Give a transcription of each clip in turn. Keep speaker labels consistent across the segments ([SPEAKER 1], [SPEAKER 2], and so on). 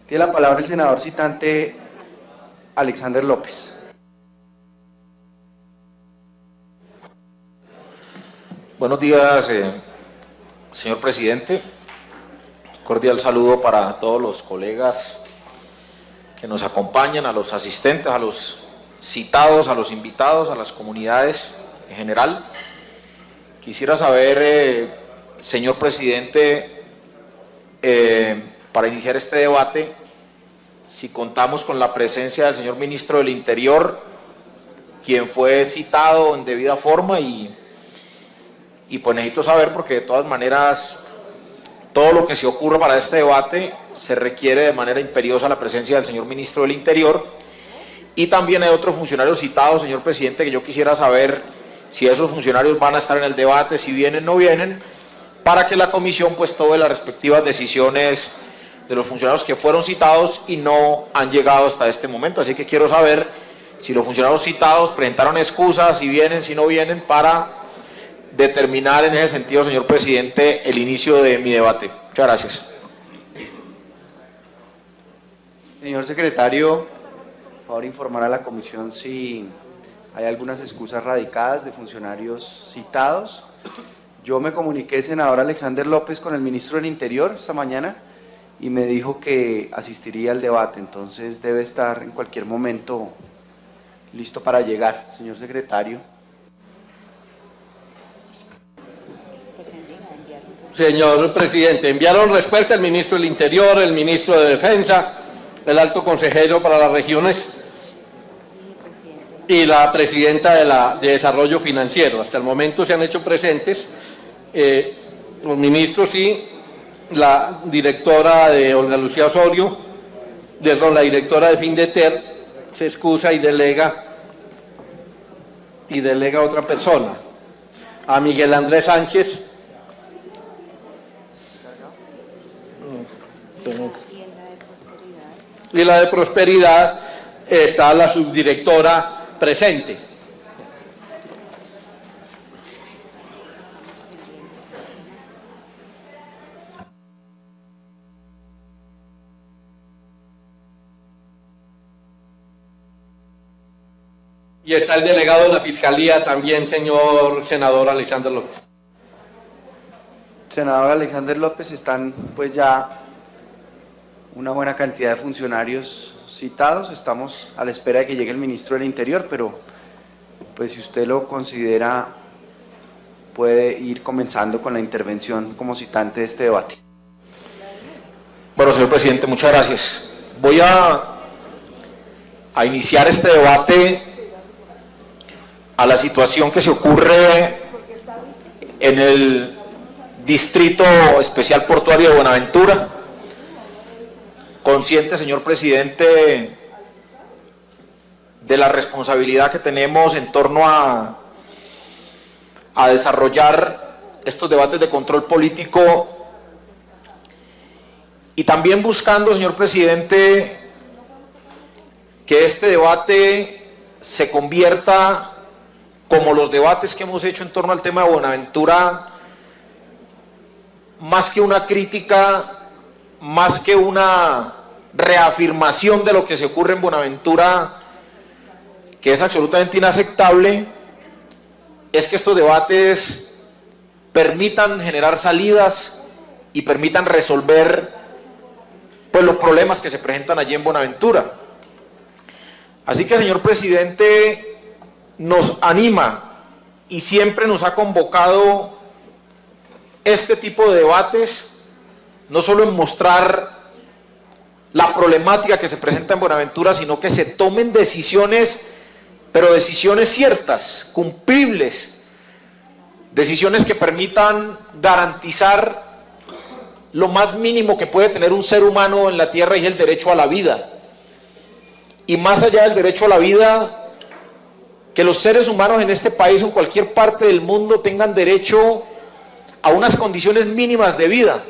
[SPEAKER 1] Tiene la palabra el senador citante Alexander López.
[SPEAKER 2] Buenos días, señor presidente. Cordial saludo para todos los colegas que nos acompañan, a los asistentes, a los citados, a los invitados, a las comunidades en general. Quisiera saber, señor presidente, para iniciar este debate, si contamos con la presencia del señor ministro del Interior, quien fue citado en debida forma, y pues necesito saber, porque de todas maneras todo lo que se ocurra para este debate se requiere de manera imperiosa la presencia del señor ministro del Interior. Y también hay otros funcionarios citados, señor presidente, que yo quisiera saber si esos funcionarios van a estar en el debate, si vienen o no vienen, para que la comisión pues tome las respectivas decisiones de los funcionarios que fueron citados y no han llegado hasta este momento. Así que quiero saber si los funcionarios citados presentaron excusas, si vienen, si no vienen, para determinar en ese sentido, señor presidente, el inicio de mi debate. Muchas gracias.
[SPEAKER 1] Señor secretario, por favor informar a la comisión si hay algunas excusas radicadas de funcionarios citados. Yo me comuniqué, senador Alexander López, con el ministro del Interior esta mañana y me dijo que asistiría al debate, entonces debe estar en cualquier momento listo para llegar. Señor secretario.
[SPEAKER 3] Señor presidente, enviaron respuesta el ministro del Interior, el ministro de Defensa, el alto consejero para las regiones y la presidenta de Desarrollo Financiero. Hasta el momento se han hecho presentes los ministros y la directora de Olga Lucía Osorio, la directora de Findeter, se excusa y delega a otra persona, a Miguel Andrés Sánchez. Y la de Prosperidad está la subdirectora presente. Y está el delegado de la Fiscalía también, señor senador Alexander López.
[SPEAKER 1] Senador Alexander López, están pues ya una buena cantidad de funcionarios citados. Estamos a la espera de que llegue el ministro del Interior, pero pues si usted lo considera puede ir comenzando con la intervención como citante de este debate.
[SPEAKER 2] Bueno, señor presidente, muchas gracias. Voy a iniciar este debate a la situación que se ocurre en el Distrito Especial Portuario de Buenaventura. Consciente, señor presidente, de la responsabilidad que tenemos en torno a desarrollar estos debates de control político, y también buscando, señor presidente, que este debate se convierta, como los debates que hemos hecho en torno al tema de Buenaventura, más que una crítica, más que una reafirmación de lo que se ocurre en Buenaventura, que es absolutamente inaceptable, es que estos debates permitan generar salidas y permitan resolver pues los problemas que se presentan allí en Buenaventura. Así que, señor presidente, nos anima y siempre nos ha convocado este tipo de debates, no solo en mostrar la problemática que se presenta en Buenaventura, sino que se tomen decisiones, pero decisiones ciertas, cumplibles, decisiones que permitan garantizar lo más mínimo que puede tener un ser humano en la tierra, y es el derecho a la vida. Y más allá del derecho a la vida, que los seres humanos en este país o en cualquier parte del mundo tengan derecho a unas condiciones mínimas de vida,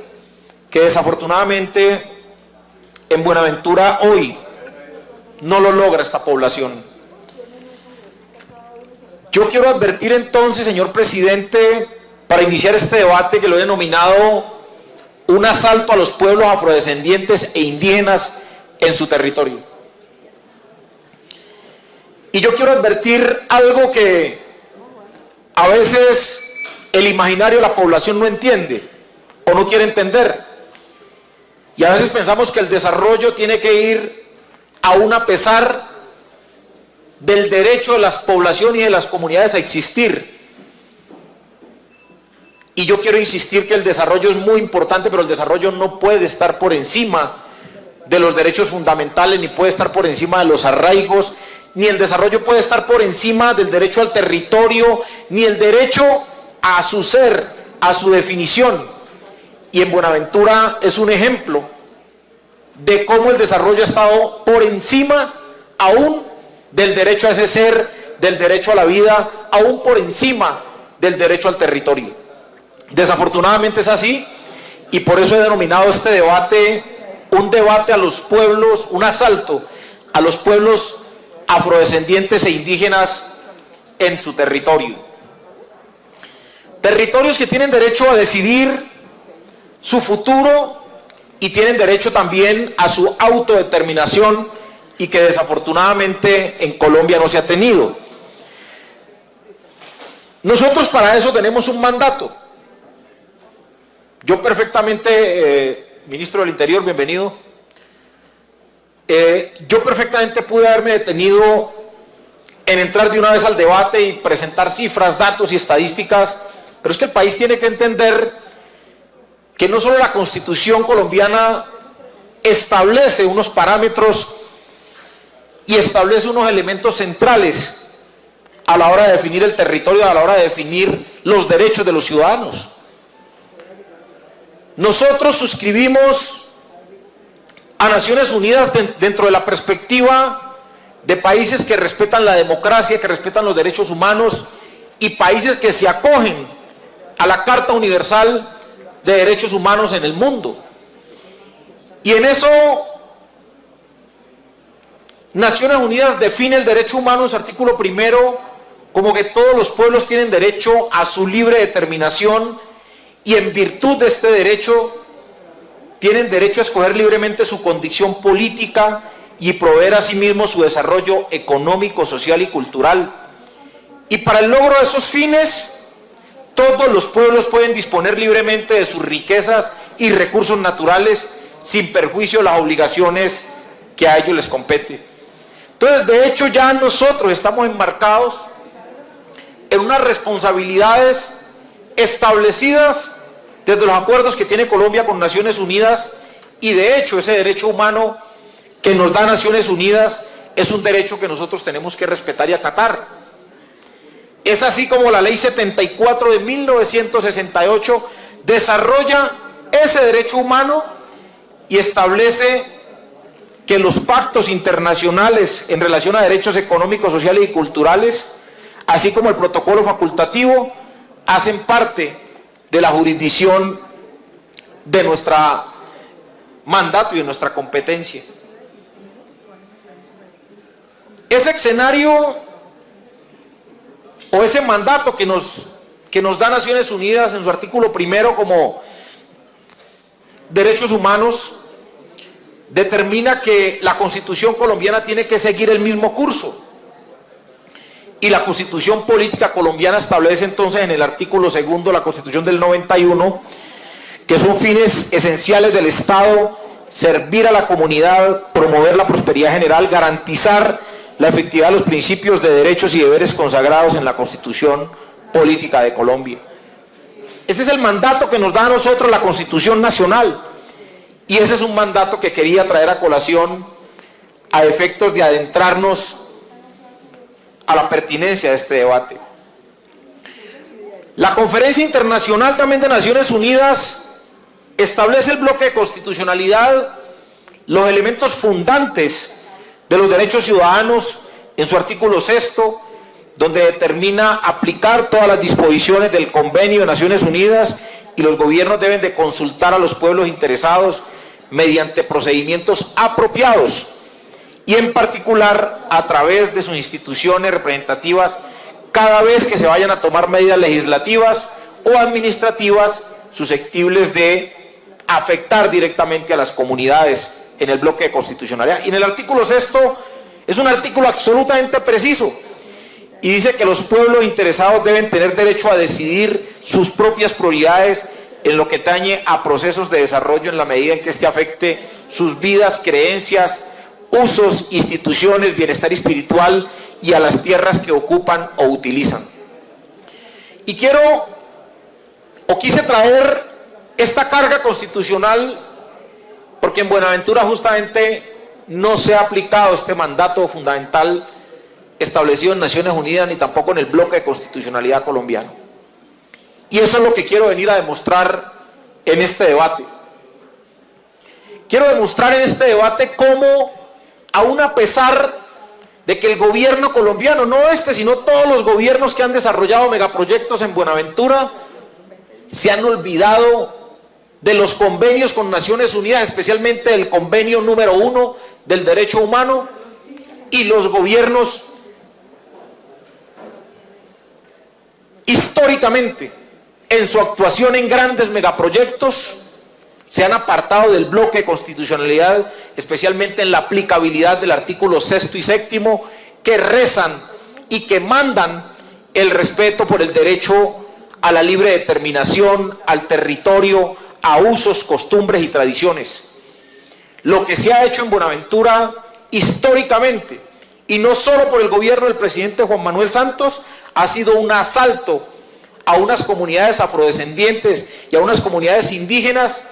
[SPEAKER 2] que desafortunadamente en Buenaventura hoy no lo logra esta población. Yo quiero advertir entonces, señor presidente, para iniciar este debate, que lo he denominado un asalto a los pueblos afrodescendientes e indígenas en su territorio. Y yo quiero advertir algo que a veces el imaginario de la población no entiende o no quiere entender. Y a veces pensamos que el desarrollo tiene que ir aún a pesar del derecho de las poblaciones y de las comunidades a existir. Y yo quiero insistir que el desarrollo es muy importante, pero el desarrollo no puede estar por encima de los derechos fundamentales, ni puede estar por encima de los arraigos, ni el desarrollo puede estar por encima del derecho al territorio, ni el derecho a su ser, a su definición. Y en Buenaventura es un ejemplo de cómo el desarrollo ha estado por encima aún del derecho a ese ser, del derecho a la vida, aún por encima del derecho al territorio. Desafortunadamente es así, y por eso he denominado este debate un debate a los pueblos, un asalto a los pueblos afrodescendientes e indígenas en su territorio. Territorios que tienen derecho a decidir su futuro y tienen derecho también a su autodeterminación, y que desafortunadamente en Colombia no se ha tenido. Nosotros para eso tenemos un mandato. Yo perfectamente, ministro del Interior, bienvenido. Yo perfectamente pude haberme detenido en entrar de una vez al debate y presentar cifras, datos y estadísticas, pero es que el país tiene que entender que no solo la Constitución colombiana establece unos parámetros y establece unos elementos centrales a la hora de definir el territorio, a la hora de definir los derechos de los ciudadanos. Nosotros suscribimos a Naciones Unidas dentro de la perspectiva de países que respetan la democracia, que respetan los derechos humanos, y países que se acogen a la Carta Universal de Derechos Humanos en el mundo. Y en eso Naciones Unidas define el derecho humano en su artículo 1 como que todos los pueblos tienen derecho a su libre determinación, y en virtud de este derecho tienen derecho a escoger libremente su condición política y proveer a sí mismos su desarrollo económico, social y cultural. Y para el logro de esos fines, todos los pueblos pueden disponer libremente de sus riquezas y recursos naturales sin perjuicio de las obligaciones que a ellos les compete. Entonces, de hecho, ya nosotros estamos enmarcados en unas responsabilidades establecidas desde los acuerdos que tiene Colombia con Naciones Unidas, y de hecho ese derecho humano que nos da Naciones Unidas es un derecho que nosotros tenemos que respetar y acatar. Es así como la Ley 74 de 1968 desarrolla ese derecho humano y establece que los pactos internacionales en relación a derechos económicos, sociales y culturales, así como el protocolo facultativo, hacen parte de la jurisdicción de nuestro mandato y de nuestra competencia. Ese escenario o ese mandato que nos da Naciones Unidas en su artículo 1 como derechos humanos determina que la Constitución colombiana tiene que seguir el mismo curso. Y la Constitución Política colombiana establece entonces en el artículo 2 de la Constitución del 91 que son fines esenciales del Estado servir a la comunidad, promover la prosperidad general, garantizar la efectividad de los principios de derechos y deberes consagrados en la Constitución Política de Colombia. Ese es el mandato que nos da a nosotros la Constitución Nacional, y ese es un mandato que quería traer a colación a efectos de adentrarnos a la pertinencia de este debate. La Conferencia Internacional también de Naciones Unidas establece el bloque de constitucionalidad, los elementos fundantes de los derechos ciudadanos en su artículo 6, donde determina aplicar todas las disposiciones del Convenio de Naciones Unidas, y los gobiernos deben de consultar a los pueblos interesados mediante procedimientos apropiados, y en particular a través de sus instituciones representativas cada vez que se vayan a tomar medidas legislativas o administrativas susceptibles de afectar directamente a las comunidades en el bloque de constitucionalidad. Y en el artículo 6º es un artículo absolutamente preciso y dice que los pueblos interesados deben tener derecho a decidir sus propias prioridades en lo que atañe a procesos de desarrollo en la medida en que éste afecte sus vidas, creencias, usos, instituciones, bienestar espiritual y a las tierras que ocupan o utilizan. Y quise traer esta carga constitucional porque en Buenaventura justamente no se ha aplicado este mandato fundamental establecido en Naciones Unidas ni tampoco en el bloque de constitucionalidad colombiano. Y eso es lo que quiero venir a demostrar en este debate. Quiero demostrar en este debate cómo, aún a pesar de que el gobierno colombiano, no este, sino todos los gobiernos que han desarrollado megaproyectos en Buenaventura, se han olvidado de los convenios con Naciones Unidas, especialmente el convenio número 1 del derecho humano, y los gobiernos históricamente en su actuación en grandes megaproyectos se han apartado del bloque de constitucionalidad, especialmente en la aplicabilidad del artículo 6º y 7º, que rezan y que mandan el respeto por el derecho a la libre determinación, al territorio, a usos, costumbres y tradiciones. Lo que se ha hecho en Buenaventura históricamente, y no solo por el gobierno del presidente Juan Manuel Santos, ha sido un asalto a unas comunidades afrodescendientes y a unas comunidades indígenas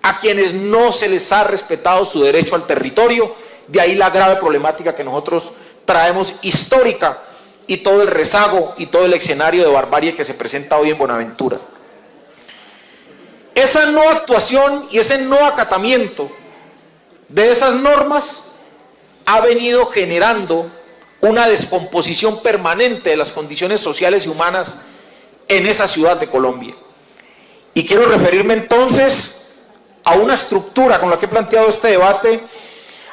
[SPEAKER 2] a quienes no se les ha respetado su derecho al territorio. De ahí la grave problemática que nosotros traemos histórica y todo el rezago y todo el escenario de barbarie que se presenta hoy en Buenaventura. Esa no actuación y ese no acatamiento de esas normas ha venido generando una descomposición permanente de las condiciones sociales y humanas en esa ciudad de Colombia. Y quiero referirme entonces a una estructura con la que he planteado este debate,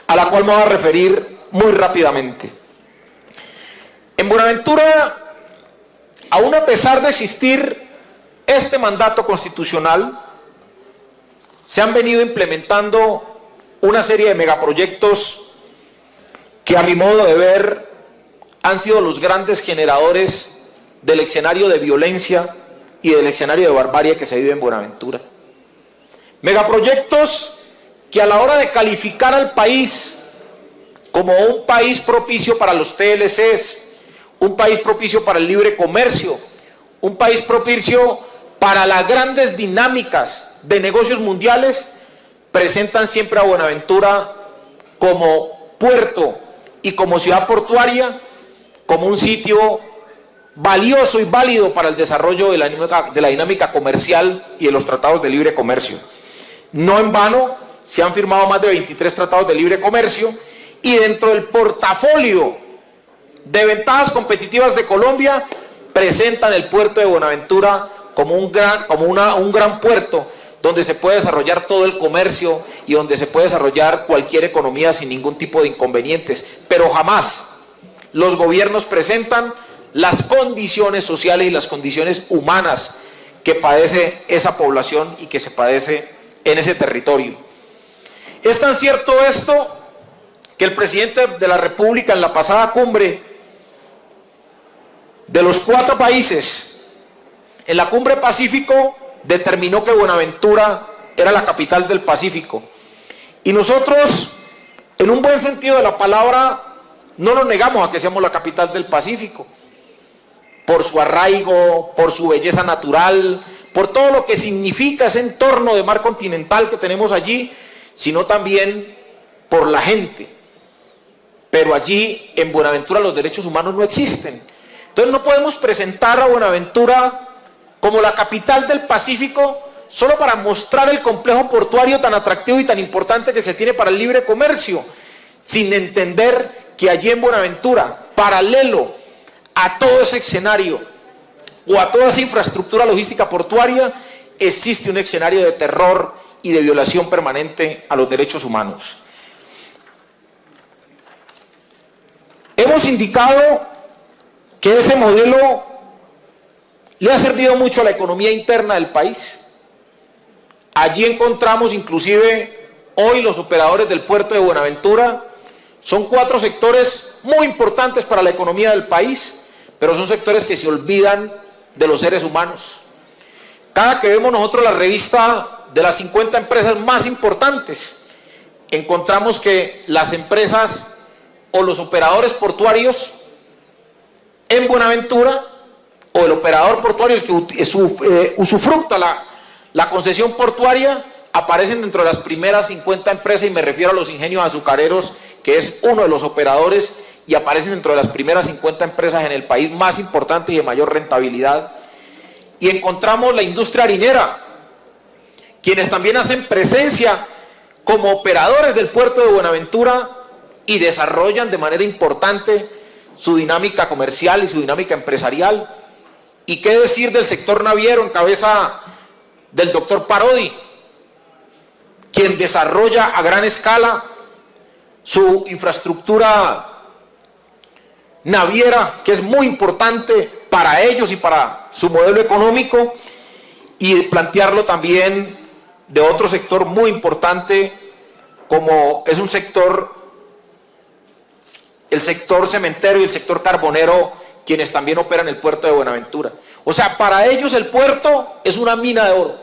[SPEAKER 2] a la cual me voy a referir muy rápidamente. En Buenaventura, aún a pesar de existir este mandato constitucional, se han venido implementando una serie de megaproyectos que, a mi modo de ver, han sido los grandes generadores del escenario de violencia y del escenario de barbarie que se vive en Buenaventura. Megaproyectos que, a la hora de calificar al país como un país propicio para los TLCs, un país propicio para el libre comercio, un país propicio para las grandes dinámicas de negocios mundiales, presentan siempre a Buenaventura como puerto y como ciudad portuaria, como un sitio valioso y válido para el desarrollo de la dinámica comercial y de los tratados de libre comercio. No en vano se han firmado más de 23 tratados de libre comercio, y dentro del portafolio de ventajas competitivas de Colombia presentan el puerto de Buenaventura como un gran puerto donde se puede desarrollar todo el comercio y donde se puede desarrollar cualquier economía sin ningún tipo de inconvenientes. Pero jamás los gobiernos presentan las condiciones sociales y las condiciones humanas que padece esa población y que se padece en ese territorio. Es tan cierto esto que el presidente de la República, en la pasada cumbre de los 4 países, en la cumbre Pacífico, determinó que Buenaventura era la capital del Pacífico. Y nosotros, en un buen sentido de la palabra, no nos negamos a que seamos la capital del Pacífico, por su arraigo, por su belleza natural, por todo lo que significa ese entorno de mar continental que tenemos allí, sino también por la gente. Pero allí, en Buenaventura, los derechos humanos no existen. Entonces no podemos presentar a Buenaventura como la capital del Pacífico solo para mostrar el complejo portuario tan atractivo y tan importante que se tiene para el libre comercio, sin entender que allí en Buenaventura, paralelo a todo ese escenario o a toda esa infraestructura logística portuaria, existe un escenario de terror y de violación permanente a los derechos humanos. Hemos indicado que ese modelo le ha servido mucho a la economía interna del país. Allí encontramos inclusive hoy los operadores del puerto de Buenaventura son 4 sectores muy importantes para la economía del país, pero son sectores que se olvidan de los seres humanos. Cada que vemos nosotros la revista de las 50 empresas más importantes, encontramos que las empresas o los operadores portuarios en Buenaventura, o el operador portuario, el que usufructa la concesión portuaria, aparecen dentro de las primeras 50 empresas, y me refiero a los ingenios azucareros, que es uno de los operadores, y aparecen dentro de las primeras 50 empresas en el país más importantes y de mayor rentabilidad. Y encontramos la industria harinera, quienes también hacen presencia como operadores del puerto de Buenaventura y desarrollan de manera importante su dinámica comercial y su dinámica empresarial. Y qué decir del sector naviero en cabeza del doctor Parodi, quien desarrolla a gran escala su infraestructura naviera, que es muy importante para ellos y para su modelo económico, y plantearlo también de otro sector muy importante, como es el sector cementero y el sector carbonero, quienes también operan el puerto de Buenaventura. O sea, para ellos el puerto es una mina de oro.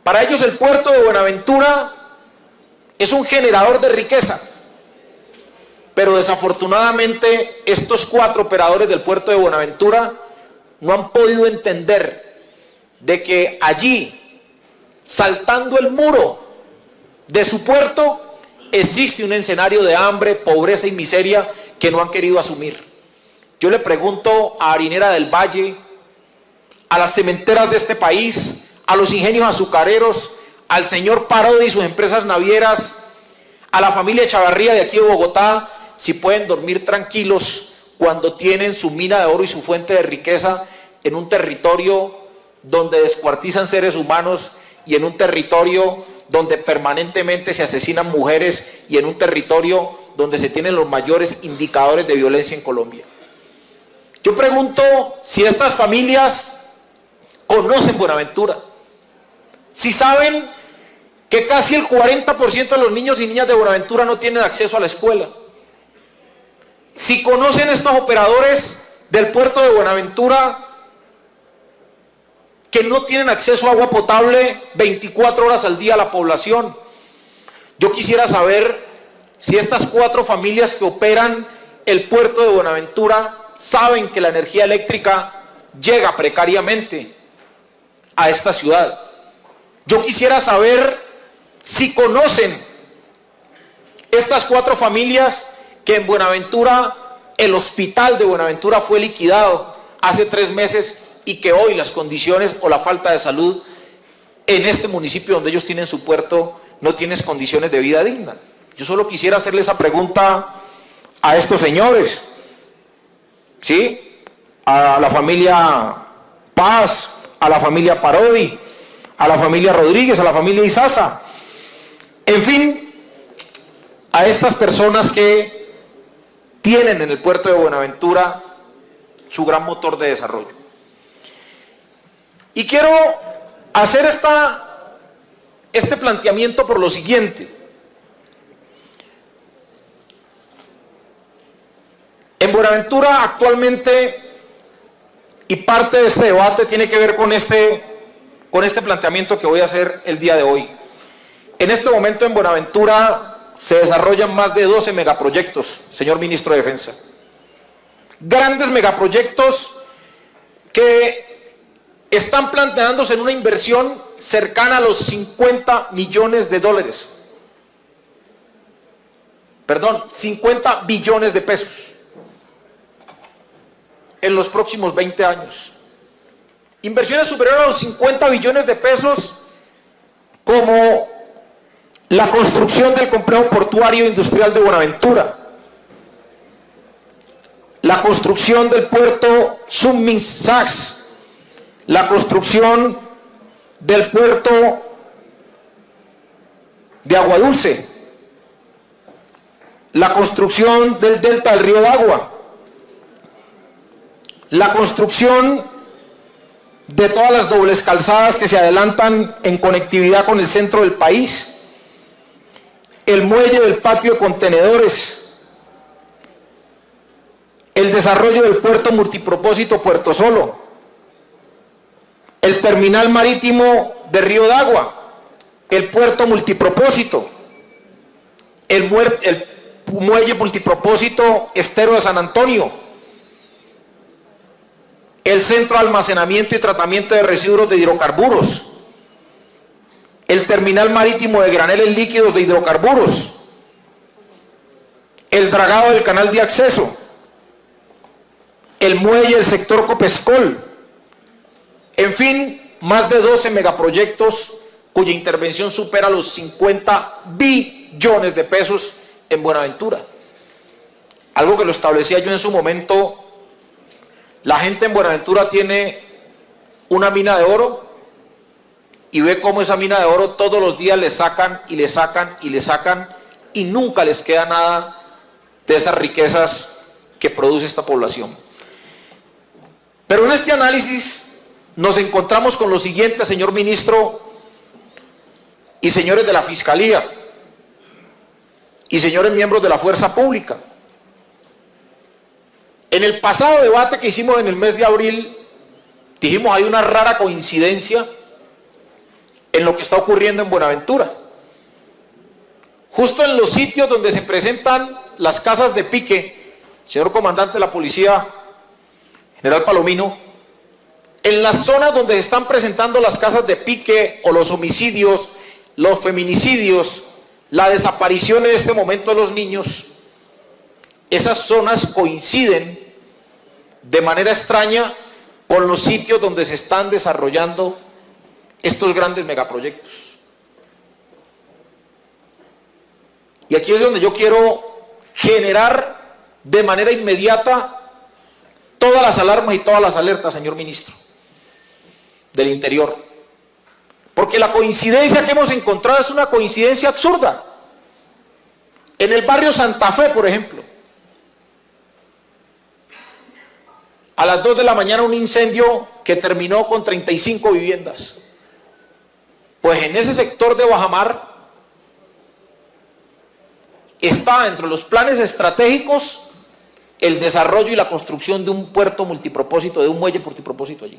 [SPEAKER 2] Para ellos el puerto de Buenaventura es un generador de riqueza. Pero desafortunadamente estos 4 operadores del puerto de Buenaventura no han podido entender de que allí, saltando el muro de su puerto, existe un escenario de hambre, pobreza y miseria que no han querido asumir. Yo le pregunto a Harinera del Valle, a las cementeras de este país, a los ingenios azucareros, al señor Parodi y sus empresas navieras, a la familia Chavarría de aquí de Bogotá, si pueden dormir tranquilos cuando tienen su mina de oro y su fuente de riqueza en un territorio donde descuartizan seres humanos, y en un territorio donde permanentemente se asesinan mujeres, y en un territorio donde se tienen los mayores indicadores de violencia en Colombia. Yo pregunto si estas familias conocen Buenaventura, si saben que casi el 40% de los niños y niñas de Buenaventura no tienen acceso a la escuela, si conocen estos operadores del puerto de Buenaventura que no tienen acceso a agua potable 24 horas al día a la población. Yo quisiera saber si estas 4 familias que operan el puerto de Buenaventura saben que la energía eléctrica llega precariamente a esta ciudad. Yo quisiera saber si conocen estas 4 familias que en Buenaventura, el hospital de Buenaventura fue liquidado hace 3 meses, y que hoy las condiciones o la falta de salud en este municipio donde ellos tienen su puerto no tienen condiciones de vida digna. Yo solo quisiera hacerle esa pregunta a estos señores, ¿sí? A la familia Paz, a la familia Parodi, a la familia Rodríguez, a la familia Izaza, en fin, a estas personas que tienen en el puerto de Buenaventura su gran motor de desarrollo. Y quiero hacer este planteamiento por lo siguiente. En Buenaventura actualmente, y parte de este debate tiene que ver con este planteamiento que voy a hacer el día de hoy. En este momento en Buenaventura se desarrollan más de 12 megaproyectos, señor Ministro de Defensa. Grandes megaproyectos que están planteándose en una inversión cercana a los 50 millones de dólares. Perdón, 50 billones de pesos en los próximos 20 años. Inversiones superiores a los 50 billones de pesos, como la construcción del complejo portuario industrial de Buenaventura, la construcción del puerto Sunmin-Sachs, la construcción del puerto de Agua Dulce, la construcción del delta del río Bagua, la construcción de todas las dobles calzadas que se adelantan en conectividad con el centro del país, el muelle del patio de contenedores, el desarrollo del puerto multipropósito Puerto Solo, el terminal marítimo de Río Dagua, el puerto multipropósito, el muelle multipropósito Estero de San Antonio, el centro de almacenamiento y tratamiento de residuos de hidrocarburos, el terminal marítimo de graneles líquidos de hidrocarburos, el dragado del canal de acceso, el muelle del sector Copescol, en fin, más de 12 megaproyectos cuya intervención supera los 50 billones de pesos en Buenaventura. Algo que lo establecía yo en su momento, la gente en Buenaventura tiene una mina de oro y ve cómo esa mina de oro todos los días le sacan y le sacan y le sacan y nunca les queda nada de esas riquezas que produce esta población. Pero en este análisis nos encontramos con lo siguiente, señor ministro y señores de la Fiscalía y señores miembros de la Fuerza Pública. En el pasado debate que hicimos en el mes de abril, dijimos hay una rara coincidencia en lo que está ocurriendo en Buenaventura. Justo en los sitios donde se presentan las casas de pique, señor comandante de la policía, general Palomino, en las zonas donde se están presentando las casas de pique o los homicidios, los feminicidios, la desaparición en este momento de los niños, esas zonas coinciden de manera extraña con los sitios donde se están desarrollando estos grandes megaproyectos. Y aquí es donde yo quiero generar de manera inmediata todas las alarmas y todas las alertas, señor ministro del Interior. Porque la coincidencia que hemos encontrado es una coincidencia absurda. En el barrio Santa Fe, por ejemplo, a las 2 de la mañana un incendio que terminó con 35 viviendas. Pues en ese sector de Bajamar está dentro de los planes estratégicos el desarrollo y la construcción de un puerto multipropósito, de un muelle multipropósito allí.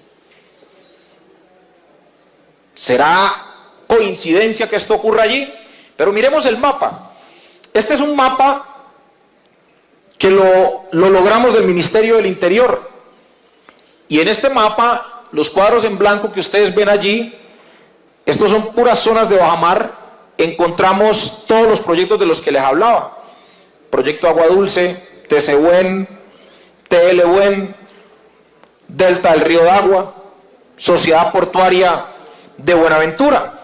[SPEAKER 2] ¿Será coincidencia que esto ocurra allí? Pero miremos el mapa. Este es un mapa que lo logramos del Ministerio del Interior. Y en este mapa, los cuadros en blanco que ustedes ven allí, estos son puras zonas de bajamar. Encontramos todos los proyectos de los que les hablaba. Proyecto Agua Dulce, TC-Buen, TL-Buen, Delta del Río Dagua, Sociedad Portuaria de Buenaventura.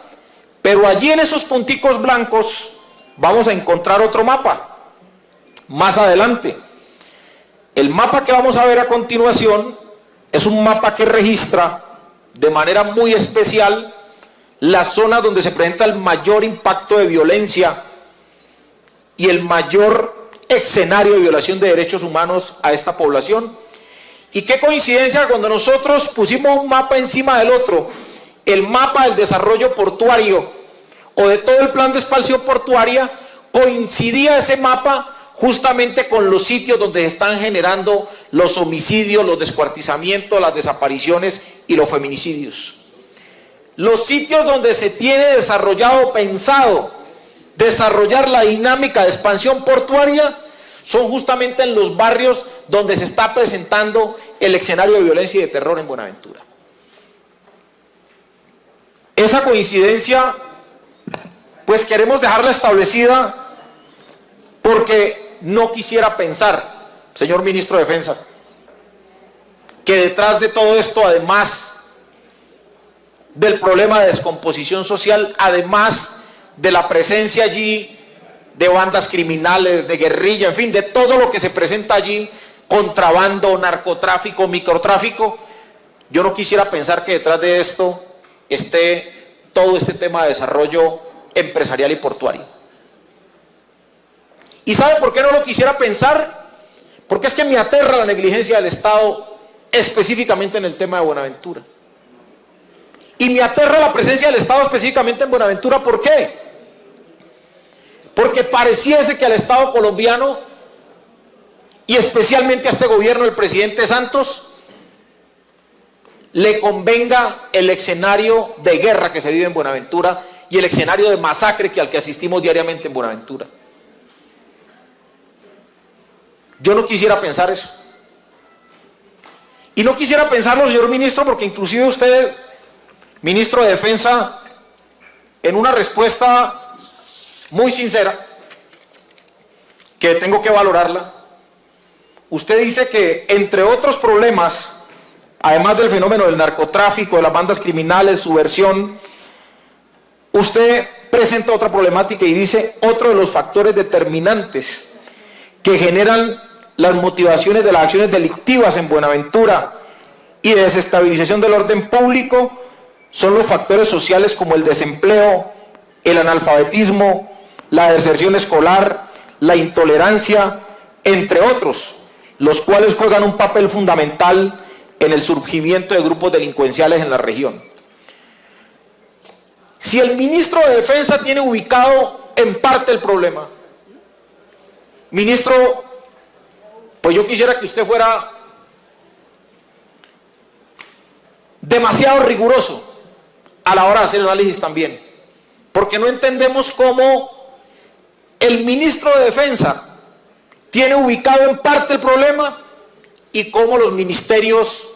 [SPEAKER 2] Pero allí en esos punticos blancos vamos a encontrar otro mapa más adelante. El mapa que vamos a ver a continuación es un mapa que registra de manera muy especial la zona donde se presenta el mayor impacto de violencia y el mayor escenario de violación de derechos humanos a esta población. Y qué coincidencia cuando nosotros pusimos un mapa encima del otro, el mapa del desarrollo portuario o de todo el plan de expansión portuaria, coincidía ese mapa justamente con los sitios donde se están generando los homicidios, los descuartizamientos, las desapariciones y los feminicidios. Los sitios donde se tiene desarrollado, pensado, desarrollar la dinámica de expansión portuaria son justamente en los barrios donde se está presentando el escenario de violencia y de terror en Buenaventura. Esa coincidencia, pues queremos dejarla establecida porque no quisiera pensar, señor ministro de Defensa, que detrás de todo esto, además del problema de descomposición social, además de la presencia allí de bandas criminales, de guerrilla, en fin, de todo lo que se presenta allí, contrabando, narcotráfico, microtráfico, yo no quisiera pensar que detrás de esto esté todo este tema de desarrollo empresarial y portuario. ¿Y sabe por qué no lo quisiera pensar? Porque es que me aterra la negligencia del Estado, específicamente en el tema de Buenaventura. Y me aterra la presencia del Estado específicamente en Buenaventura. ¿Por qué? porque pareciese que al Estado colombiano y especialmente a este gobierno del presidente Santos le convenga el escenario de guerra que se vive en Buenaventura y el escenario de masacre al que asistimos diariamente en Buenaventura. Yo no quisiera pensar eso. Y no quisiera pensarlo, señor ministro, porque inclusive usted, ministro de Defensa, en una respuesta muy sincera, que tengo que valorarla, usted dice que, entre otros problemas, además del fenómeno del narcotráfico, de las bandas criminales, subversión, usted presenta otra problemática y dice otro de los factores determinantes que generan las motivaciones de las acciones delictivas en Buenaventura y de desestabilización del orden público son los factores sociales como el desempleo, el analfabetismo, la deserción escolar, la intolerancia, entre otros, los cuales juegan un papel fundamental en el surgimiento de grupos delincuenciales en la región. Si el ministro de Defensa tiene ubicado en parte el problema, ministro, pues yo quisiera que usted fuera demasiado riguroso a la hora de hacer el análisis también, porque no entendemos cómo el ministro de Defensa tiene ubicado en parte el problema y cómo los ministerios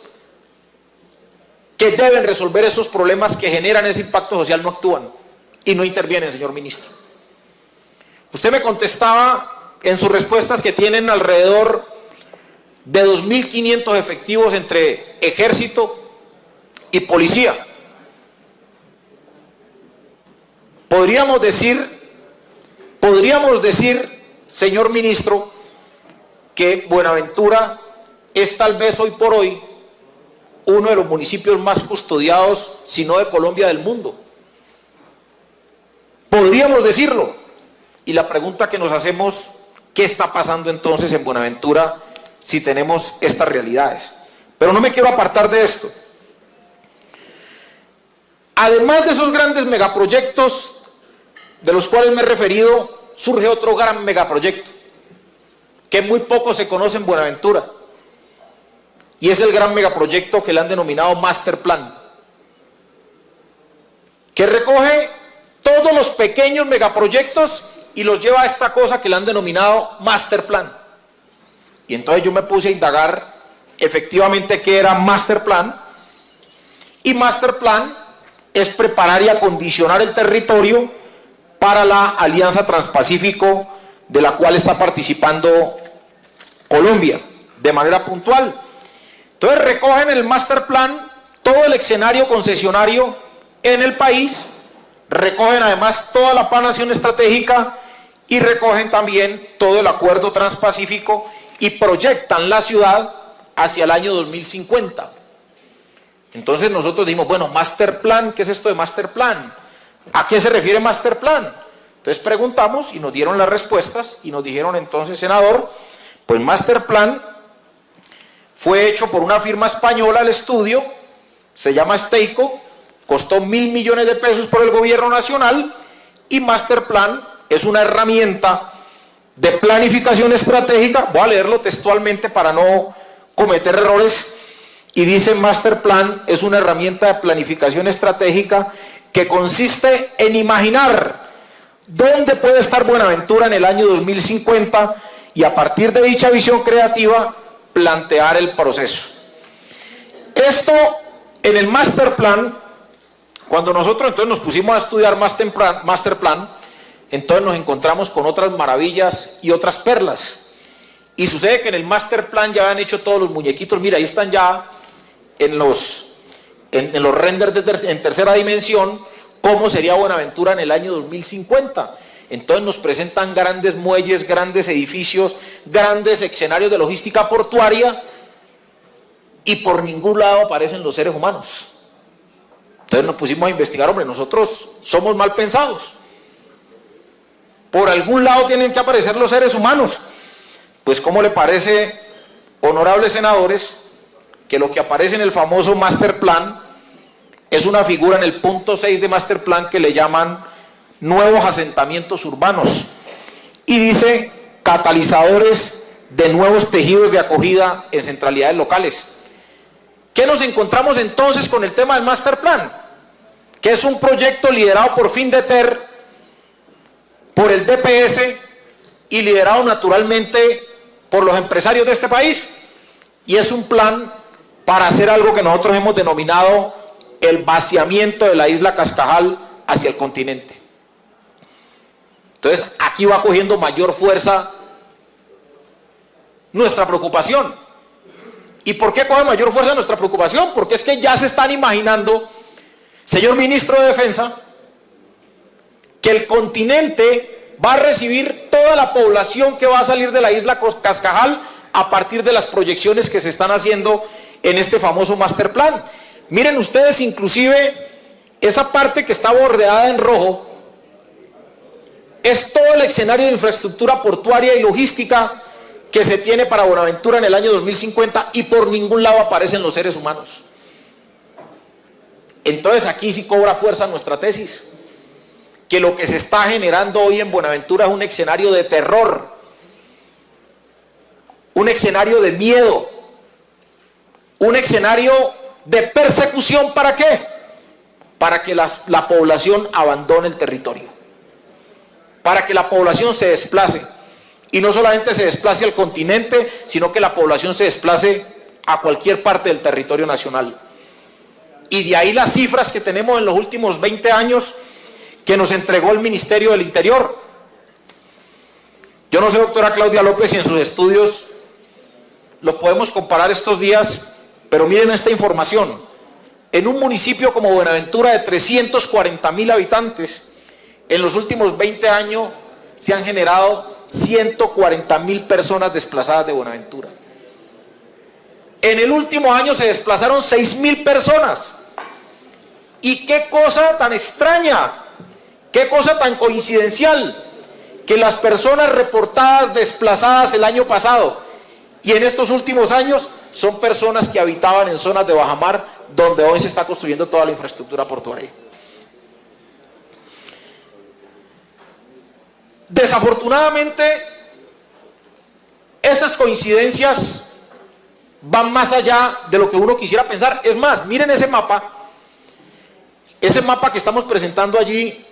[SPEAKER 2] que deben resolver esos problemas que generan ese impacto social no actúan y no intervienen, señor ministro. Usted me contestaba en sus respuestas que tienen alrededor de 2.500 efectivos entre ejército y policía. Podríamos decir, señor ministro, que Buenaventura es tal vez hoy por hoy uno de los municipios más custodiados, si no de Colombia, del mundo. Podríamos decirlo. Y la pregunta que nos hacemos, ¿qué está pasando entonces en Buenaventura si tenemos estas realidades? Pero no me quiero apartar de esto. Además de esos grandes megaproyectos de los cuales me he referido, surge otro gran megaproyecto que muy poco se conoce en Buenaventura. Y es el gran megaproyecto que le han denominado Master Plan, que recoge todos los pequeños megaproyectos y los lleva a esta cosa que le han denominado Master Plan. Y entonces yo me puse a indagar efectivamente qué era Master Plan. Y Master Plan es preparar y acondicionar el territorio para la Alianza Transpacífico, de la cual está participando Colombia de manera puntual. Entonces recogen el Master Plan todo el escenario concesionario en el país, recogen además toda la planación estratégica y recogen también todo el acuerdo transpacífico y proyectan la ciudad hacia el año 2050. Entonces nosotros dijimos, bueno, Master Plan, ¿qué es esto de Master Plan? ¿A qué se refiere Master Plan? Entonces preguntamos y nos dieron las respuestas y nos dijeron entonces, senador, pues Master Plan fue hecho por una firma española, el estudio, se llama Steico, costó 1.000 millones de pesos por el gobierno nacional y Master Plan es una herramienta de planificación estratégica, voy a leerlo textualmente para no cometer errores, y dice Master Plan es una herramienta de planificación estratégica que consiste en imaginar dónde puede estar Buenaventura en el año 2050 y a partir de dicha visión creativa plantear el proceso. Esto en el Master Plan, cuando nosotros entonces nos pusimos a estudiar Master Plan, entonces nos encontramos con otras maravillas y otras perlas. Y sucede que en el Master Plan ya han hecho todos los muñequitos, mira, ahí están ya en los renders en tercera dimensión, cómo sería Buenaventura en el año 2050. Entonces nos presentan grandes muelles, grandes edificios, grandes escenarios de logística portuaria y por ningún lado aparecen los seres humanos. Entonces nos pusimos a investigar, hombre, nosotros somos mal pensados. Por algún lado tienen que aparecer los seres humanos. Pues ¿cómo le parece, honorables senadores, que lo que aparece en el famoso Master Plan es una figura en el punto 6 de Master Plan que le llaman nuevos asentamientos urbanos y dice catalizadores de nuevos tejidos de acogida en centralidades locales. ¿Qué nos encontramos entonces con el tema del Master Plan? Que es un proyecto liderado por Findeter, por el DPS y liderado naturalmente por los empresarios de este país, y es un plan para hacer algo que nosotros hemos denominado el vaciamiento de la isla Cascajal hacia el continente. Entonces aquí va cogiendo mayor fuerza nuestra preocupación. ¿Y por qué coge mayor fuerza nuestra preocupación? Porque es que ya se están imaginando, señor ministro de Defensa, que el continente va a recibir toda la población que va a salir de la isla Cascajal a partir de las proyecciones que se están haciendo en este famoso Master Plan. Miren ustedes, inclusive esa parte que está bordeada en rojo es todo el escenario de infraestructura portuaria y logística que se tiene para Buenaventura en el año 2050, y por ningún lado aparecen los seres humanos. Entonces aquí sí cobra fuerza nuestra tesis, que lo que se está generando hoy en Buenaventura es un escenario de terror, un escenario de miedo, un escenario de persecución. ¿Para qué? Para que la población abandone el territorio, para que la población se desplace, y no solamente se desplace al continente, sino que la población se desplace a cualquier parte del territorio nacional. Y de ahí las cifras que tenemos en los últimos 20 años que nos entregó el Ministerio del Interior. Yo no sé, doctora Claudia López, si en sus estudios lo podemos comparar estos días, pero miren esta información. En un municipio como Buenaventura de 340.000 habitantes, en los últimos 20 años se han generado 140.000 personas desplazadas de Buenaventura. En el último año se desplazaron 6.000 personas. Y qué cosa tan extraña, qué cosa tan coincidencial, que las personas reportadas desplazadas el año pasado y en estos últimos años son personas que habitaban en zonas de bajamar donde hoy se está construyendo toda la infraestructura portuaria. Desafortunadamente, esas coincidencias van más allá de lo que uno quisiera pensar. Es más, miren ese mapa que estamos presentando allí,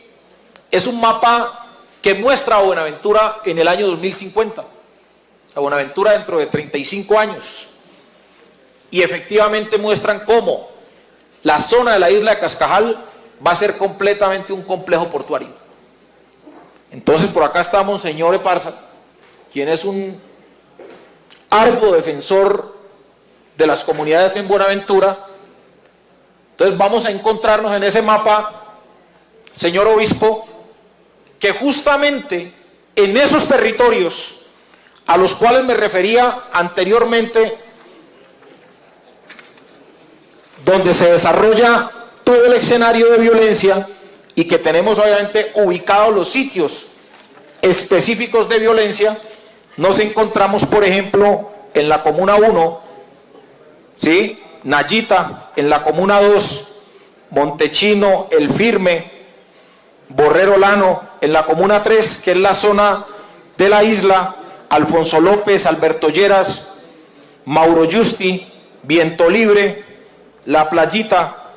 [SPEAKER 2] es un mapa que muestra a Buenaventura en el año 2050, o sea, Buenaventura dentro de 35 años, y efectivamente muestran cómo la zona de la isla de Cascajal va a ser completamente un complejo portuario. Entonces por acá está Monseñor Eparza, quien es un arduo defensor de las comunidades en Buenaventura. Entonces vamos a encontrarnos en ese mapa, señor obispo, que justamente en esos territorios a los cuales me refería anteriormente, donde se desarrolla todo el escenario de violencia y que tenemos obviamente ubicados los sitios específicos de violencia, nos encontramos, por ejemplo, en la Comuna 1, ¿sí? Nayita, en la Comuna 2, Montechino, El Firme, Borrero Lano, en la Comuna 3, que es la zona de la isla, Alfonso López, Alberto Lleras, Mauro Justi, Viento Libre, La Playita.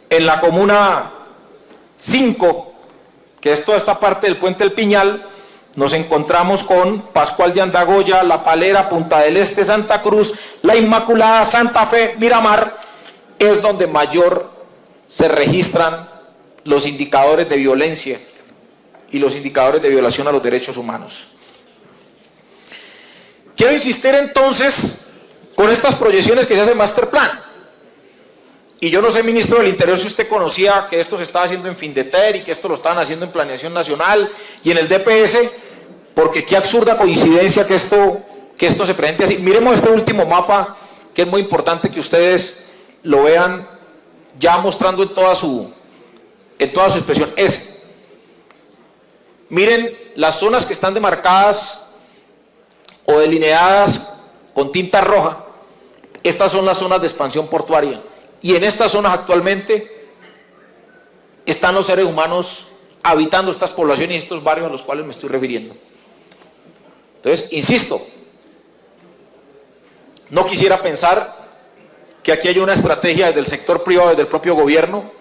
[SPEAKER 2] En la Comuna 5, que es toda esta parte del Puente El Piñal, nos encontramos con Pascual de Andagoya, La Palera, Punta del Este, Santa Cruz, La Inmaculada, Santa Fe, Miramar. Es donde mayor se registran los indicadores de violencia y los indicadores de violación a los derechos humanos. Quiero insistir entonces con estas proyecciones que se hace en Master Plan. Y yo no sé, ministro del Interior, si usted conocía que esto se estaba haciendo en Findeter y que esto lo estaban haciendo en Planeación Nacional y en el DPS, porque qué absurda coincidencia que esto se presente así. Miremos este último mapa, que es muy importante que ustedes lo vean ya mostrando en toda su expresión. Miren las zonas que están demarcadas o delineadas con tinta roja. Estas son las zonas de expansión portuaria. Y en estas zonas actualmente están los seres humanos habitando estas poblaciones y estos barrios a los cuales me estoy refiriendo. Entonces, insisto, no quisiera pensar que aquí hay una estrategia desde el sector privado, desde el propio gobierno,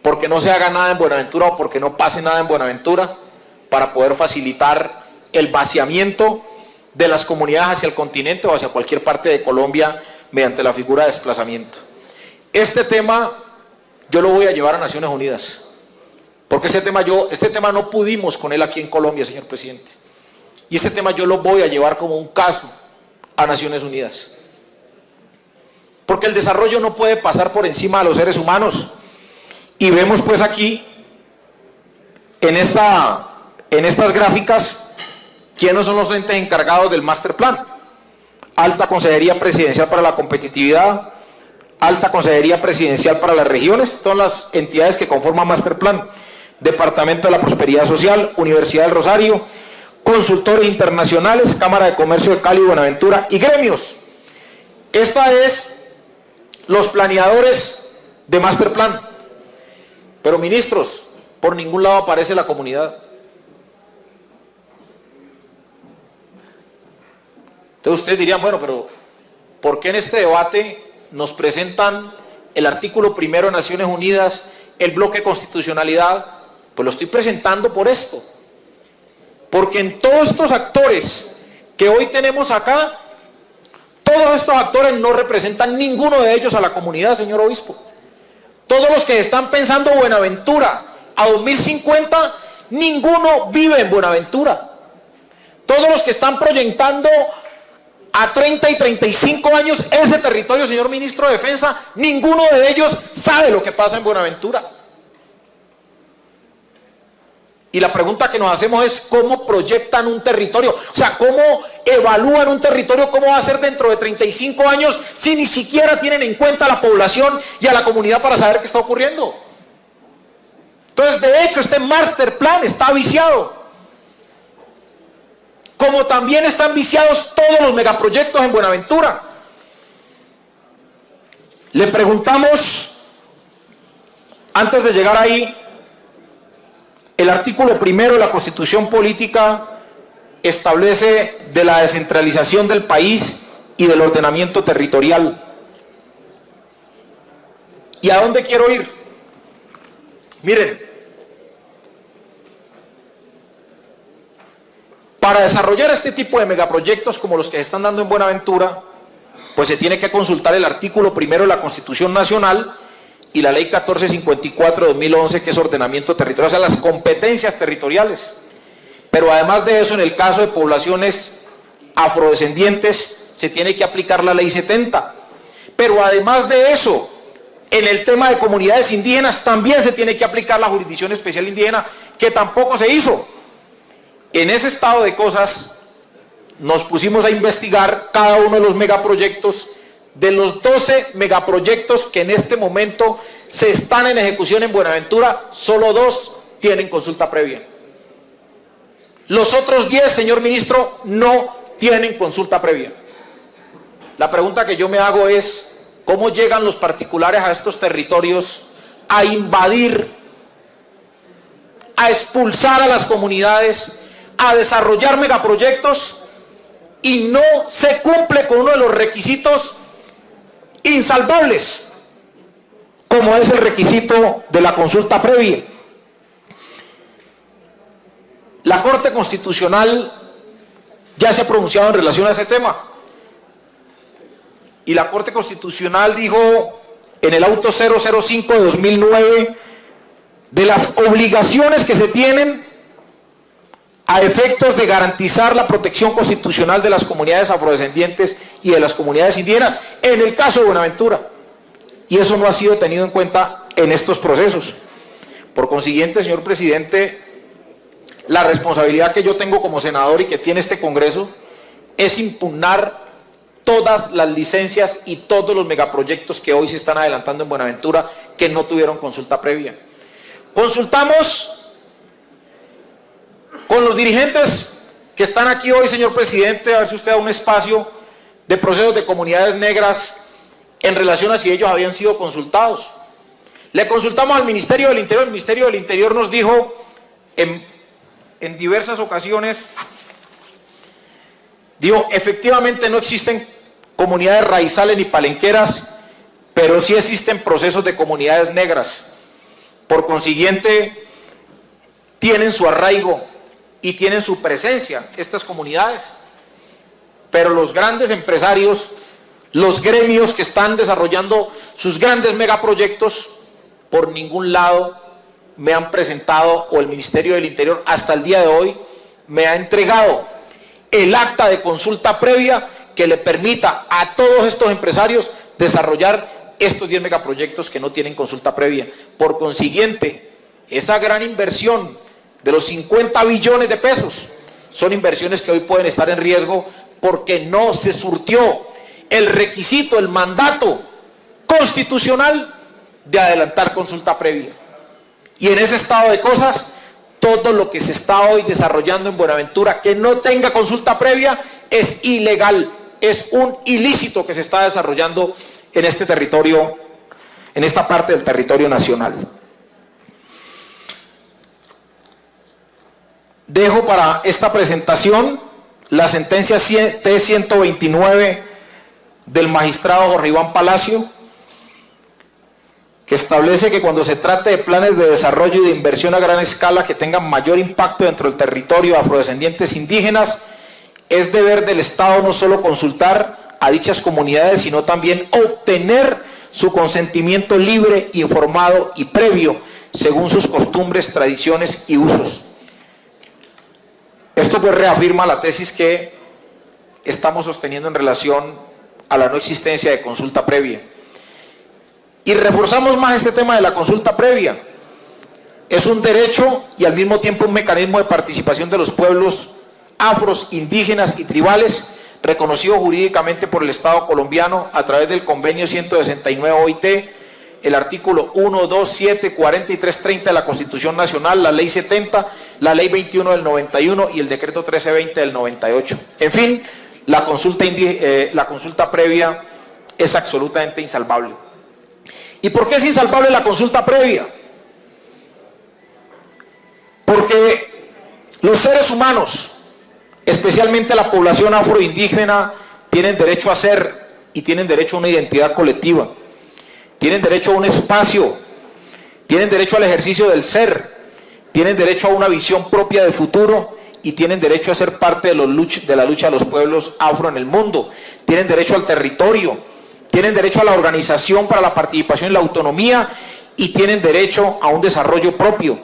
[SPEAKER 2] porque no se haga nada en Buenaventura o porque no pase nada en Buenaventura, para poder facilitar el vaciamiento de las comunidades hacia el continente o hacia cualquier parte de Colombia mediante la figura de desplazamiento. Este tema yo lo voy a llevar a Naciones Unidas, porque este tema no pudimos con él aquí en Colombia, señor presidente, y este tema yo lo voy a llevar como un caso a Naciones Unidas, porque el desarrollo no puede pasar por encima de los seres humanos. Y vemos pues aquí en estas gráficas quiénes son los entes encargados del Master Plan. Alta Consejería Presidencial para la Competitividad, Alta Consejería Presidencial para las Regiones, todas las entidades que conforman Master Plan, Departamento de la Prosperidad Social, Universidad del Rosario, consultores internacionales, Cámara de Comercio de Cali y Buenaventura y gremios. Esta es los planeadores de Master Plan. Pero ministros, por ningún lado aparece la comunidad. Entonces ustedes dirían, bueno, pero ¿por qué en este debate nos presentan el artículo primero de Naciones Unidas, el bloque de constitucionalidad? Pues lo estoy presentando por esto. Porque en todos estos actores que hoy tenemos acá, todos estos actores no representan ninguno de ellos a la comunidad, señor obispo. Todos los que están pensando Buenaventura a 2050, ninguno vive en Buenaventura. Todos los que están proyectando a 30 y 35 años ese territorio, señor ministro de Defensa, ninguno de ellos sabe lo que pasa en Buenaventura. Y la pregunta que nos hacemos es ¿cómo proyectan un territorio? O sea, ¿cómo evalúan un territorio? ¿Cómo va a ser dentro de 35 años si ni siquiera tienen en cuenta a la población y a la comunidad para saber qué está ocurriendo? Entonces, de hecho, este Master Plan está viciado. Como también están viciados todos los megaproyectos en Buenaventura. Le preguntamos, antes de llegar ahí, el artículo primero de la Constitución Política establece de la descentralización del país y del ordenamiento territorial. ¿Y a dónde quiero ir? Miren, para desarrollar este tipo de megaproyectos como los que se están dando en Buenaventura, pues se tiene que consultar el artículo primero de la Constitución Nacional y la Ley 1454 de 2011, que es ordenamiento territorial, o sea, las competencias territoriales. Pero además de eso, en el caso de poblaciones afrodescendientes, se tiene que aplicar la Ley 70. Pero además de eso, en el tema de comunidades indígenas, también se tiene que aplicar la Jurisdicción Especial Indígena, que tampoco se hizo. En ese estado de cosas, nos pusimos a investigar cada uno de los megaproyectos. De los 12 megaproyectos que en este momento se están en ejecución en Buenaventura, solo 2 tienen consulta previa. Los otros 10, señor ministro, no tienen consulta previa. La pregunta que yo me hago es, ¿cómo llegan los particulares a estos territorios a invadir, a expulsar a las comunidades, a desarrollar megaproyectos y no se cumple con uno de los requisitos insalvables, como es el requisito de la consulta previa? La Corte Constitucional ya se ha pronunciado en relación a ese tema, y la Corte Constitucional dijo en el auto 005 de 2009 de las obligaciones que se tienen a efectos de garantizar la protección constitucional de las comunidades afrodescendientes y de las comunidades indígenas, en el caso de Buenaventura. Y eso no ha sido tenido en cuenta en estos procesos. Por consiguiente, señor presidente, la responsabilidad que yo tengo como senador y que tiene este Congreso es impugnar todas las licencias y todos los megaproyectos que hoy se están adelantando en Buenaventura que no tuvieron consulta previa. Consultamos con los dirigentes que están aquí hoy, señor presidente, a ver si usted da un espacio de procesos de comunidades negras en relación a si ellos habían sido consultados. Le consultamos al Ministerio del Interior. El Ministerio del Interior nos dijo en diversas ocasiones, digo, efectivamente no existen comunidades raizales ni palenqueras, pero sí existen procesos de comunidades negras. Por consiguiente, tienen su arraigo y tienen su presencia estas comunidades. Pero los grandes empresarios, los gremios que están desarrollando sus grandes megaproyectos, por ningún lado me han presentado, o el Ministerio del Interior hasta el día de hoy me ha entregado el acta de consulta previa que le permita a todos estos empresarios desarrollar estos 10 megaproyectos que no tienen consulta previa. Por consiguiente, esa gran inversión de los 50 billones de pesos son inversiones que hoy pueden estar en riesgo porque no se surtió el requisito, el mandato constitucional de adelantar consulta previa. Y en ese estado de cosas, todo lo que se está hoy desarrollando en Buenaventura que no tenga consulta previa es ilegal, es un ilícito que se está desarrollando en este territorio, en esta parte del territorio nacional. Dejo para esta presentación la sentencia T-129 del magistrado Jorge Iván Palacio, que establece que cuando se trate de planes de desarrollo y de inversión a gran escala que tengan mayor impacto dentro del territorio de afrodescendientes indígenas, es deber del Estado no solo consultar a dichas comunidades, sino también obtener su consentimiento libre, informado y previo, según sus costumbres, tradiciones y usos. Esto pues reafirma la tesis que estamos sosteniendo en relación a la no existencia de consulta previa. Y reforzamos más este tema de la consulta previa. Es un derecho y al mismo tiempo un mecanismo de participación de los pueblos afros, indígenas y tribales, reconocido jurídicamente por el Estado colombiano a través del Convenio 169 OIT, el artículo 1, 2, 7, 43, 30 de la Constitución Nacional, la Ley 70, la Ley 21 del 91 y el Decreto 1320 del 98. En fin, la consulta previa es absolutamente insalvable. ¿Y por qué es insalvable la consulta previa? Porque los seres humanos, especialmente la población afroindígena, tienen derecho a ser y tienen derecho a una identidad colectiva. Tienen derecho a un espacio, tienen derecho al ejercicio del ser, tienen derecho a una visión propia del futuro y tienen derecho a ser parte de la lucha de los pueblos afro en el mundo. Tienen derecho al territorio, tienen derecho a la organización para la participación y la autonomía y tienen derecho a un desarrollo propio.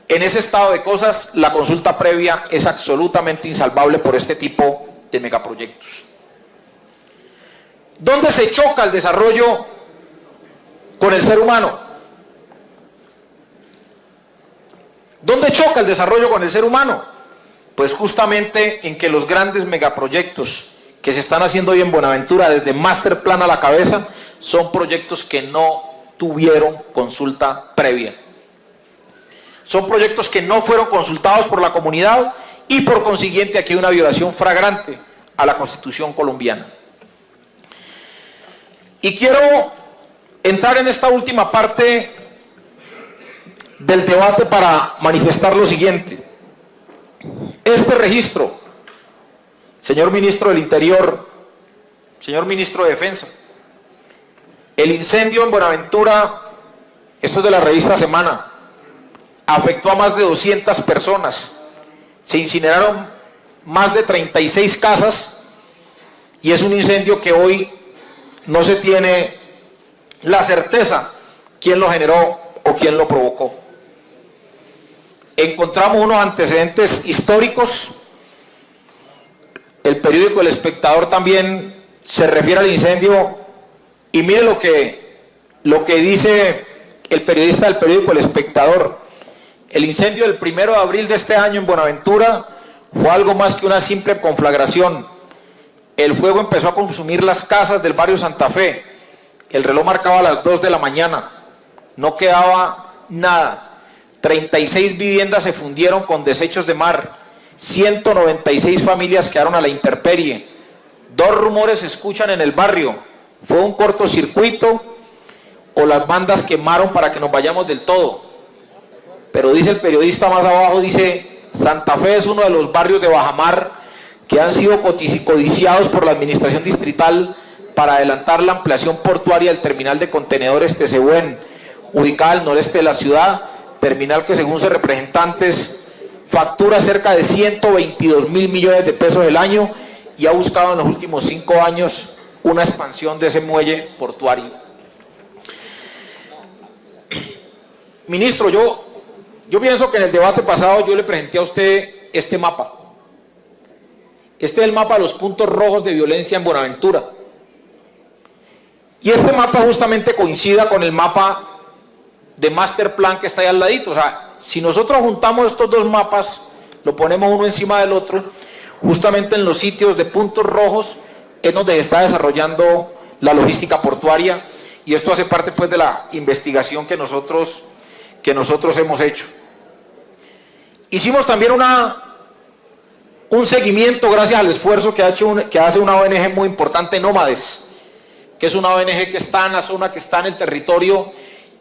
[SPEAKER 2] En ese estado de cosas, la consulta previa es absolutamente insalvable por este tipo de megaproyectos. ¿Dónde se choca el desarrollo con el ser humano? ¿Dónde choca el desarrollo con el ser humano? Pues justamente en que los grandes megaproyectos que se están haciendo hoy en Buenaventura, desde Master Plan a la cabeza, son proyectos que no tuvieron consulta previa. Son proyectos que no fueron consultados por la comunidad y por consiguiente aquí hay una violación flagrante a la Constitución colombiana. Y quiero entrar en esta última parte del debate para manifestar lo siguiente. Este registro, señor Ministro del Interior, señor Ministro de Defensa, el incendio en Buenaventura, esto es de la revista Semana, afectó a más de 200 personas, se incineraron más de 36 casas y es un incendio que hoy no se tiene la certeza quién lo generó o quién lo provocó. Encontramos unos antecedentes históricos. El periódico El Espectador también se refiere al incendio y mire lo que dice el periodista del periódico El Espectador. El incendio del 1 de abril de este año en Buenaventura fue algo más que una simple conflagración. El fuego empezó a consumir las casas del barrio Santa Fe. El reloj marcaba las 2 de la mañana. No quedaba nada. 36 viviendas se fundieron con desechos de mar. 196 familias quedaron a la intemperie. 2 rumores se escuchan en el barrio. ¿Fue un cortocircuito o las bandas quemaron para que nos vayamos del todo? pero dice el periodista más abajo, dice, Santa Fe es uno de los barrios de bajamar que han sido codiciados por la administración distrital para adelantar la ampliación portuaria del terminal de contenedores Tesehuen, ubicada al noreste de la ciudad, terminal que según sus representantes factura cerca de 122.000 millones de pesos al año y ha buscado en los últimos 5 años una expansión de ese muelle portuario. Ministro, yo pienso que en el debate pasado yo le presenté a usted este mapa. Este es el mapa de los puntos rojos de violencia en Buenaventura. Y este mapa justamente coincide con el mapa de Master Plan que está ahí al ladito. O sea, si nosotros juntamos estos dos mapas, lo ponemos uno encima del otro, justamente en los sitios de puntos rojos es donde se está desarrollando la logística portuaria, y esto hace parte pues de la investigación que nosotros hemos hecho. Hicimos también un seguimiento gracias al esfuerzo que hace una ONG muy importante, Nómades, que es una ONG que está en la zona, que está en el territorio,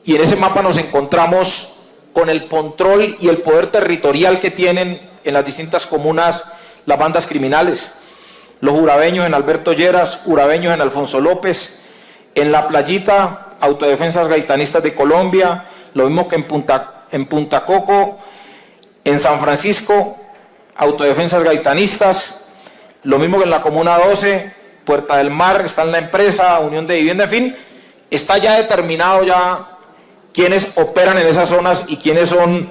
[SPEAKER 2] y en ese mapa nos encontramos con el control y el poder territorial que tienen en las distintas comunas las bandas criminales. Los urabeños en Alberto Lleras, urabeños en Alfonso López, en La Playita, Autodefensas Gaitanistas de Colombia, lo mismo que en Punta Coco, en San Francisco, Autodefensas Gaitanistas, lo mismo que en la Comuna 12, Puerta del Mar, está en la empresa, Unión de Vivienda, en fin, está ya determinado ya quiénes operan en esas zonas y quiénes son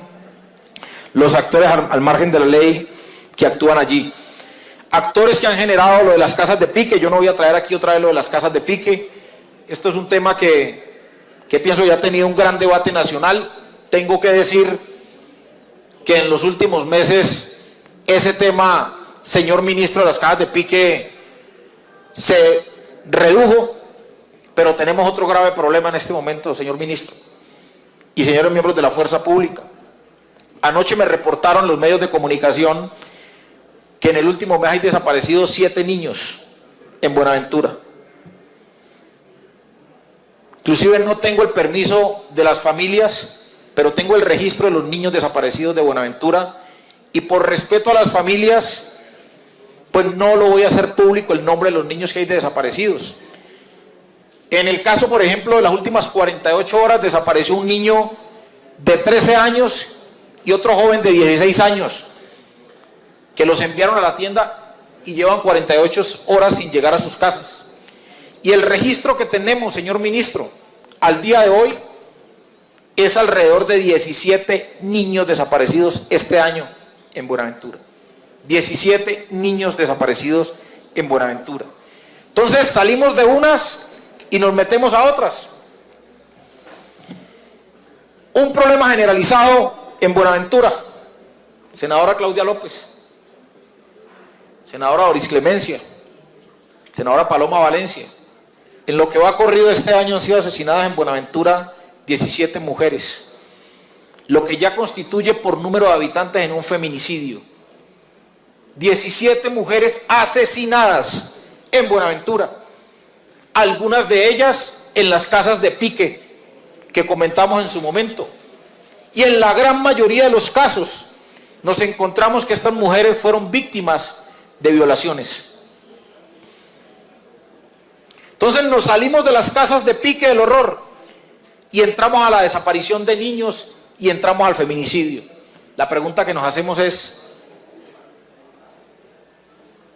[SPEAKER 2] los actores al margen de la ley que actúan allí. Actores que han generado lo de las casas de pique. Yo no voy a traer aquí otra vez lo de las casas de pique. Esto es un tema que pienso ya ha tenido un gran debate nacional. Tengo que decir que en los últimos meses ese tema, señor ministro, de las casas de pique se redujo, pero tenemos otro grave problema en este momento, señor ministro y señores miembros de la fuerza pública. Anoche me reportaron los medios de comunicación que en el último mes hay desaparecidos 7 niños en Buenaventura. Inclusive no tengo el permiso de las familias, pero tengo el registro de los niños desaparecidos de Buenaventura, y por respeto a las familias, pues no lo voy a hacer público el nombre de los niños que hay desaparecidos. En el caso, por ejemplo, de las últimas 48 horas desapareció un niño de 13 años y otro joven de 16 años, que los enviaron a la tienda y llevan 48 horas sin llegar a sus casas. Y el registro que tenemos, señor ministro, al día de hoy es alrededor de 17 niños desaparecidos este año en Buenaventura. 17 niños desaparecidos en Buenaventura. Entonces salimos de unas y nos metemos a otras. Un problema generalizado en Buenaventura. Senadora Claudia López, senadora Doris Clemencia, senadora Paloma Valencia. En lo que va corrido este año han sido asesinadas en Buenaventura 17 mujeres, lo que ya constituye por número de habitantes en un feminicidio. 17 mujeres asesinadas en Buenaventura, algunas de ellas en las casas de pique que comentamos en su momento. Y en la gran mayoría de los casos nos encontramos que estas mujeres fueron víctimas de violaciones. Entonces nos salimos de las casas de pique del horror y entramos a la desaparición de niños y entramos al feminicidio. La pregunta que nos hacemos es: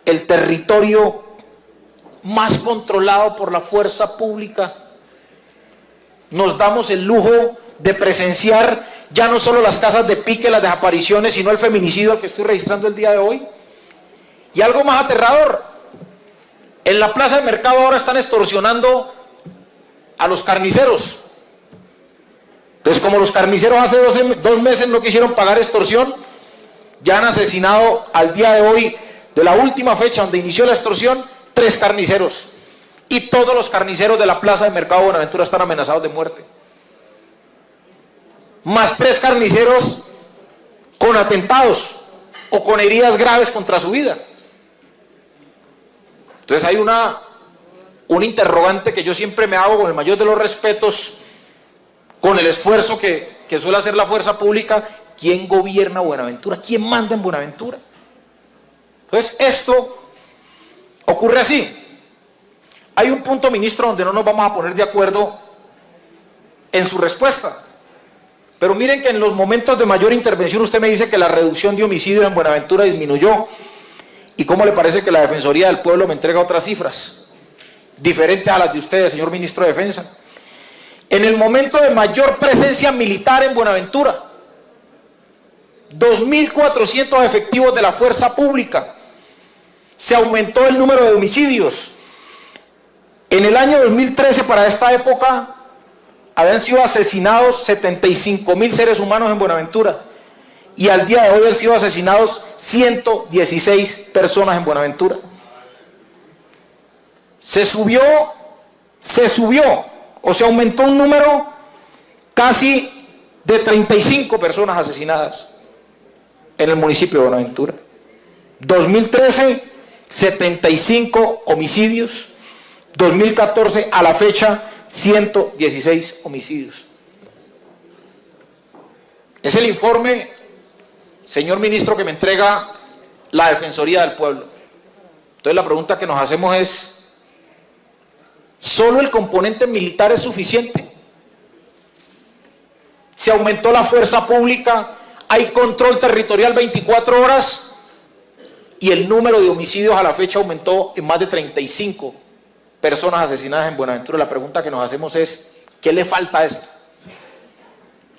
[SPEAKER 2] ¿el territorio más controlado por la fuerza pública nos damos el lujo de presenciar ya no solo las casas de pique, las desapariciones, sino el feminicidio al que estoy registrando el día de hoy? Y algo más aterrador: en la plaza de mercado ahora están extorsionando a los carniceros. Entonces, como los carniceros hace 2 meses no quisieron pagar extorsión, ya han asesinado al día de hoy, de la última fecha donde inició la extorsión, 3 carniceros. Y todos los carniceros de la plaza de mercado Buenaventura están amenazados de muerte. Más 3 carniceros con atentados o con heridas graves contra su vida. Entonces hay un interrogante que yo siempre me hago con el mayor de los respetos, con el esfuerzo que que suele hacer la fuerza pública, ¿quién gobierna Buenaventura? ¿Quién manda en Buenaventura? Entonces, esto ocurre así. Hay un punto, ministro, donde no nos vamos a poner de acuerdo en su respuesta. Pero miren que en los momentos de mayor intervención usted me dice que la reducción de homicidios en Buenaventura disminuyó. ¿Y cómo le parece que la Defensoría del Pueblo me entrega otras cifras diferentes a las de ustedes, señor ministro de Defensa? En el momento de mayor presencia militar en Buenaventura, 2.400 efectivos de la fuerza pública, se aumentó el número de homicidios. En el año 2013, para esta época, habían sido asesinados 75.000 seres humanos en Buenaventura, y al día de hoy han sido asesinados 116 personas en Buenaventura. Se subió, o se aumentó un número casi de 35 personas asesinadas en el municipio de Buenaventura. 2013, 75 homicidios. 2014, a la fecha, 116 homicidios. Es el informe, señor ministro, que me entrega la Defensoría del Pueblo. Entonces la pregunta que nos hacemos es, ¿solo el componente militar es suficiente? Se aumentó la fuerza pública, hay control territorial 24 horas y el número de homicidios a la fecha aumentó en más de 35 personas asesinadas en Buenaventura. La pregunta que nos hacemos es, ¿qué le falta a esto?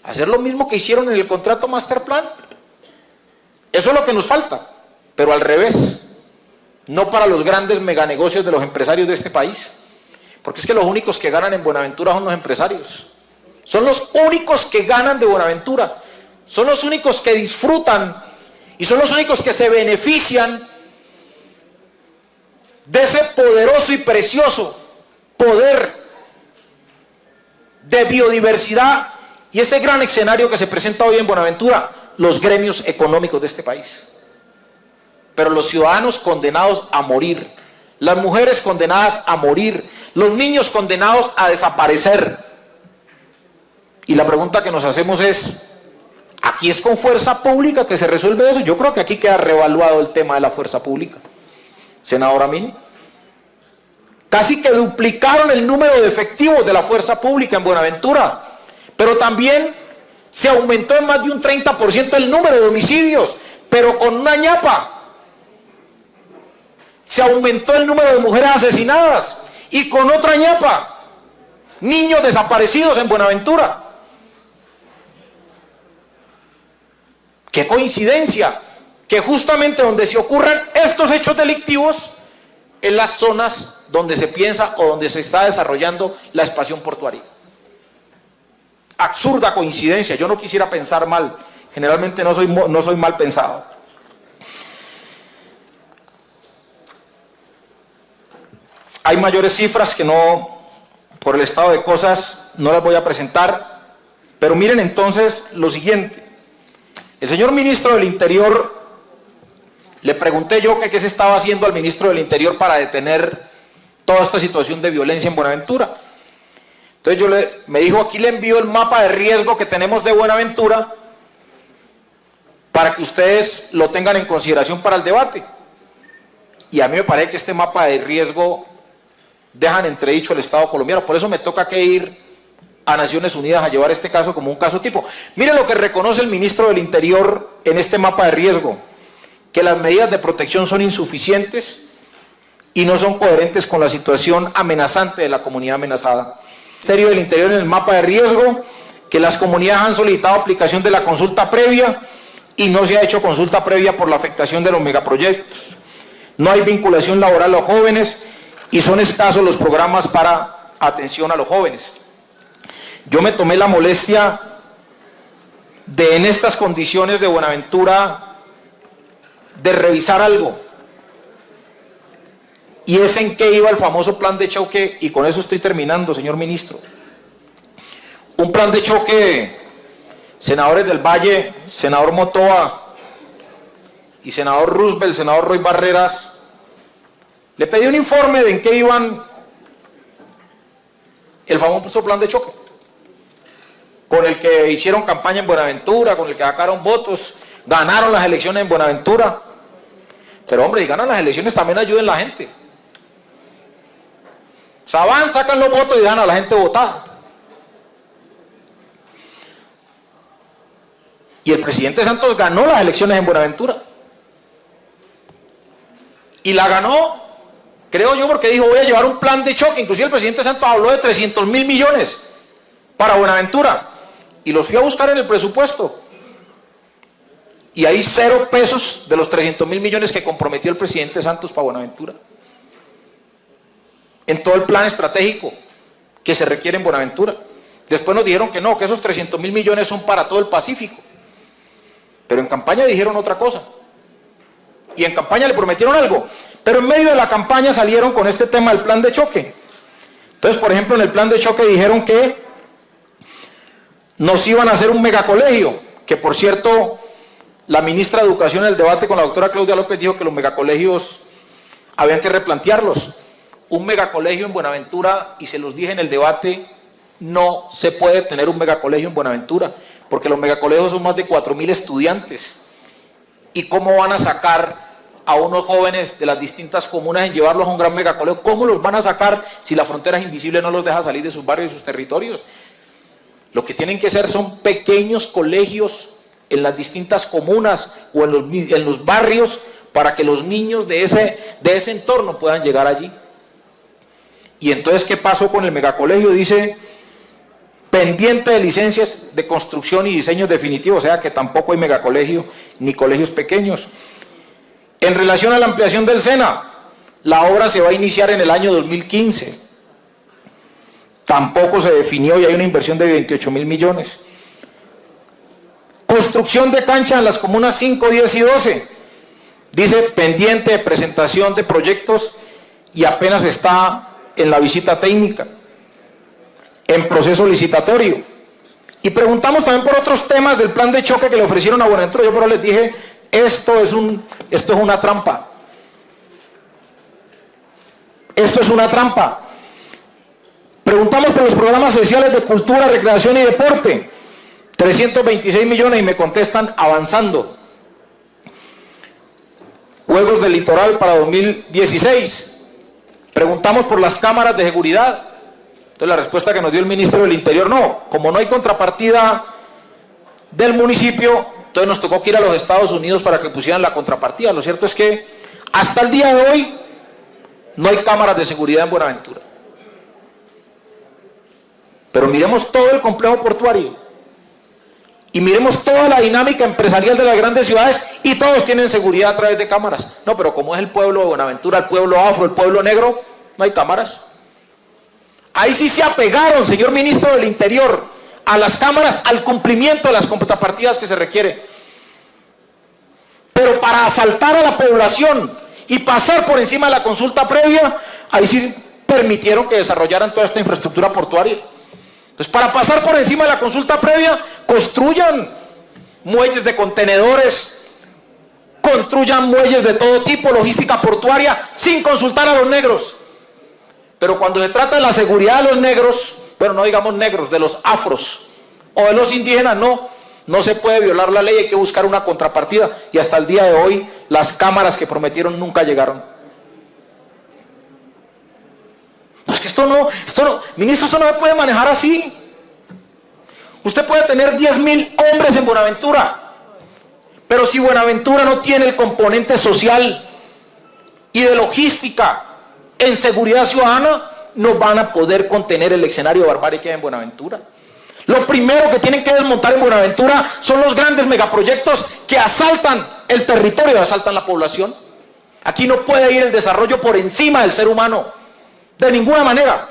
[SPEAKER 2] ¿Hacer lo mismo que hicieron en el contrato Master Plan? Eso es lo que nos falta, pero al revés, no para los grandes meganegocios de los empresarios de este país, porque es que los únicos que ganan en Buenaventura son los empresarios, son los únicos que ganan de Buenaventura, son los únicos que disfrutan y son los únicos que se benefician de ese poderoso y precioso poder de biodiversidad y ese gran escenario que se presenta hoy en Buenaventura, los gremios económicos de este país. Pero los ciudadanos condenados a morir, las mujeres condenadas a morir, los niños condenados a desaparecer. Y la pregunta que nos hacemos es, ¿aquí es con fuerza pública que se resuelve eso? Yo creo que aquí queda reevaluado el tema de la fuerza pública. Senador Amin, casi que duplicaron el número de efectivos de la fuerza pública en Buenaventura, pero también se aumentó en más de un 30% el número de homicidios, pero con una ñapa. Se aumentó el número de mujeres asesinadas y con otra ñapa, niños desaparecidos en Buenaventura. ¡Qué coincidencia! Que justamente donde se ocurran estos hechos delictivos, en las zonas donde se piensa o donde se está desarrollando la expansión portuaria. Absurda coincidencia, yo no quisiera pensar mal, generalmente no soy mal pensado. Hay mayores cifras que no, por el estado de cosas, no las voy a presentar, pero miren entonces lo siguiente. El señor ministro del Interior, le pregunté yo que qué se estaba haciendo al ministro del Interior para detener toda esta situación de violencia en Buenaventura. Entonces me dijo, aquí le envío el mapa de riesgo que tenemos de Buenaventura para que ustedes lo tengan en consideración para el debate. Y a mí me parece que este mapa de riesgo deja en entredicho el Estado colombiano, por eso me toca que ir a Naciones Unidas a llevar este caso como un caso tipo. Miren lo que reconoce el ministro del Interior en este mapa de riesgo, que las medidas de protección son insuficientes y no son coherentes con la situación amenazante de la comunidad amenazada. El Ministerio del Interior en el mapa de riesgo, que las comunidades han solicitado aplicación de la consulta previa y no se ha hecho consulta previa por la afectación de los megaproyectos. No hay vinculación laboral a los jóvenes y son escasos los programas para atención a los jóvenes. Yo me tomé la molestia de, en estas condiciones de Buenaventura, de revisar algo. Y es en qué iba el famoso plan de choque, y con eso estoy terminando, señor ministro. Un plan de choque, senadores del Valle, senador Motoa y senador Roosevelt, senador Roy Barreras, le pedí un informe de en qué iban el famoso plan de choque. con el que hicieron campaña en Buenaventura, con el que sacaron votos, ganaron las elecciones en Buenaventura. Pero hombre, si ganan las elecciones también ayuden a la gente. O sea, van, sacan los votos y dejan a la gente votada. Y el presidente Santos ganó las elecciones en Buenaventura. Y la ganó, creo yo, porque dijo, voy a llevar un plan de choque. Inclusive el presidente Santos habló de 300.000 millones para Buenaventura. Y los fui a buscar en el presupuesto. Y hay 0 pesos de los 300.000 millones que comprometió el presidente Santos para Buenaventura. En todo el plan estratégico que se requiere en Buenaventura. Después nos dijeron que no, que esos 300.000 millones son para todo el Pacífico. Pero en campaña dijeron otra cosa. Y en campaña le prometieron algo. Pero en medio de la campaña salieron con este tema del plan de choque. Entonces, por ejemplo, en el plan de choque dijeron que nos iban a hacer un megacolegio, que por cierto, la ministra de Educación en el debate con la doctora Claudia López dijo que los megacolegios habían que replantearlos. Un megacolegio en Buenaventura, y se los dije en el debate, no se puede tener un megacolegio en Buenaventura, porque los megacolegios son más de 4.000 estudiantes. ¿Y cómo van a sacar a unos jóvenes de las distintas comunas en llevarlos a un gran megacolegio? ¿Cómo los van a sacar si la frontera es invisible, no los deja salir de sus barrios y sus territorios? Lo que tienen que ser son pequeños colegios en las distintas comunas o en los barrios para que los niños de ese entorno puedan llegar allí. Y entonces, ¿qué pasó con el megacolegio? Dice, pendiente de licencias de construcción y diseños definitivos, o sea que tampoco hay megacolegio ni colegios pequeños. En relación a la ampliación del SENA, la obra se va a iniciar en el año 2015. Tampoco se definió y hay una inversión de 28.000 millones. Construcción de cancha en las comunas 5, 10 y 12. Dice pendiente de presentación de proyectos y apenas está en la visita técnica, en proceso licitatorio. Y preguntamos también por otros temas del plan de choque que le ofrecieron a Buenaventura. Yo pero les dije, esto es una trampa. Esto es una trampa. Preguntamos por los programas sociales de cultura, recreación y deporte. 326 millones y me contestan avanzando. Juegos del Litoral para 2016. Preguntamos por las cámaras de seguridad. Entonces la respuesta que nos dio el ministro del Interior, no, como no hay contrapartida del municipio, entonces nos tocó que ir a los Estados Unidos para que pusieran la contrapartida. Lo cierto es que hasta el día de hoy no hay cámaras de seguridad en Buenaventura. Pero miremos todo el complejo portuario y miremos toda la dinámica empresarial de las grandes ciudades y todos tienen seguridad a través de cámaras. No, pero como es el pueblo de Buenaventura, el pueblo afro, el pueblo negro, no hay cámaras. Ahí sí se apegaron, señor ministro del Interior, a las cámaras, al cumplimiento de las contrapartidas que se requiere. Pero para asaltar a la población y pasar por encima de la consulta previa, ahí sí permitieron que desarrollaran toda esta infraestructura portuaria. Entonces, para pasar por encima de la consulta previa, construyan muelles de contenedores, construyan muelles de todo tipo, logística portuaria, sin consultar a los negros. Pero cuando se trata de la seguridad de los negros, bueno, no digamos negros, de los afros o de los indígenas, no se puede violar la ley, hay que buscar una contrapartida. Y hasta el día de hoy, las cámaras que prometieron nunca llegaron. Es que esto no, ministro, esto no se puede manejar así. Usted puede tener 10.000 hombres en Buenaventura, pero si Buenaventura no tiene el componente social y de logística en seguridad ciudadana, no van a poder contener el escenario de barbarie que hay en Buenaventura. Lo primero que tienen que desmontar en Buenaventura son los grandes megaproyectos que asaltan el territorio, asaltan la población. Aquí no puede ir el desarrollo por encima del ser humano. De ninguna manera.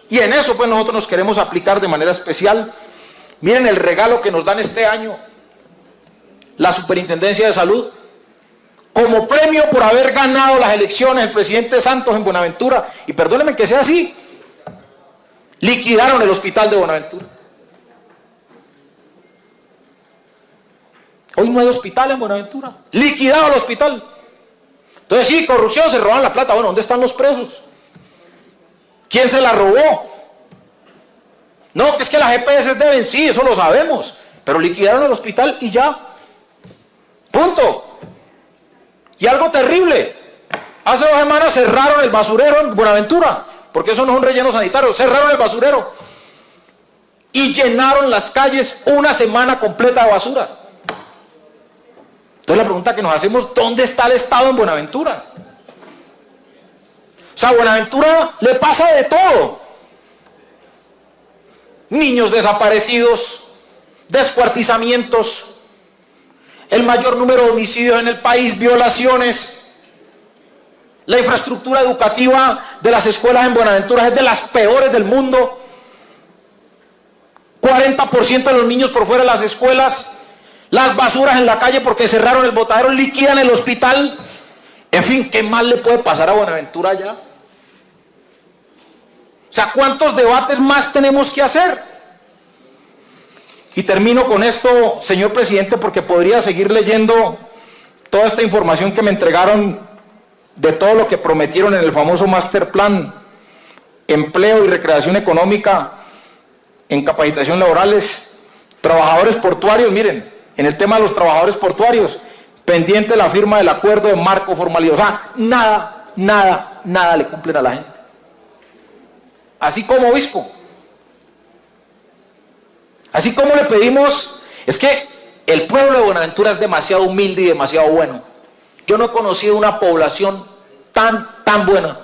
[SPEAKER 2] Y en eso pues nosotros nos queremos aplicar de manera especial. Miren el regalo que nos dan este año la Superintendencia de Salud. Como premio por haber ganado las elecciones el presidente Santos en Buenaventura, y perdónenme que sea así, liquidaron el hospital de Buenaventura. Hoy no hay hospital en Buenaventura. Liquidado el hospital. Entonces sí, corrupción, se roban la plata. Bueno, ¿dónde están los presos? ¿Quién se la robó? No, que es que las EPS deben, sí, eso lo sabemos, pero liquidaron el hospital y ya. Punto. Y algo terrible, hace 2 semanas cerraron el basurero en Buenaventura, porque eso no es un relleno sanitario, cerraron el basurero y llenaron las calles una semana completa de basura. Entonces la pregunta que nos hacemos, ¿dónde está el Estado en Buenaventura? O sea, a Buenaventura le pasa de todo. Niños desaparecidos, descuartizamientos, el mayor número de homicidios en el país, violaciones. La infraestructura educativa de las escuelas en Buenaventura es de las peores del mundo. 40% de los niños por fuera de las escuelas, las basuras en la calle porque cerraron el botadero, liquidan el hospital. En fin, ¿qué más le puede pasar a Buenaventura ya? O sea, ¿cuántos debates más tenemos que hacer? Y termino con esto, señor presidente, porque podría seguir leyendo toda esta información que me entregaron de todo lo que prometieron en el famoso Master Plan, empleo y recreación económica, en capacitación laborales, trabajadores portuarios. Miren, en el tema de los trabajadores portuarios, pendiente la firma del acuerdo de marco formalidad. O sea, nada le cumplen a la gente. Así como obispo, así como le pedimos, es que el pueblo de Buenaventura es demasiado humilde y demasiado bueno. Yo no he conocido una población tan buena.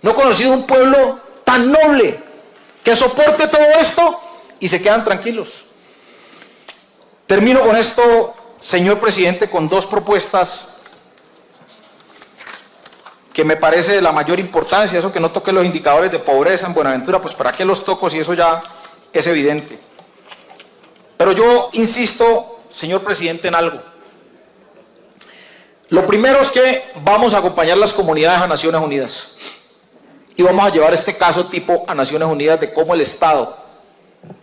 [SPEAKER 2] No he conocido un pueblo tan noble que soporte todo esto y se quedan tranquilos. Termino con esto, señor presidente, con 2 propuestas que me parece de la mayor importancia. Eso que no toque los indicadores de pobreza en Buenaventura, pues ¿para qué los toco si eso ya es evidente? Pero yo insisto, señor presidente, en algo. Lo primero es que vamos a acompañar las comunidades a Naciones Unidas y vamos a llevar este caso tipo a Naciones Unidas de cómo el Estado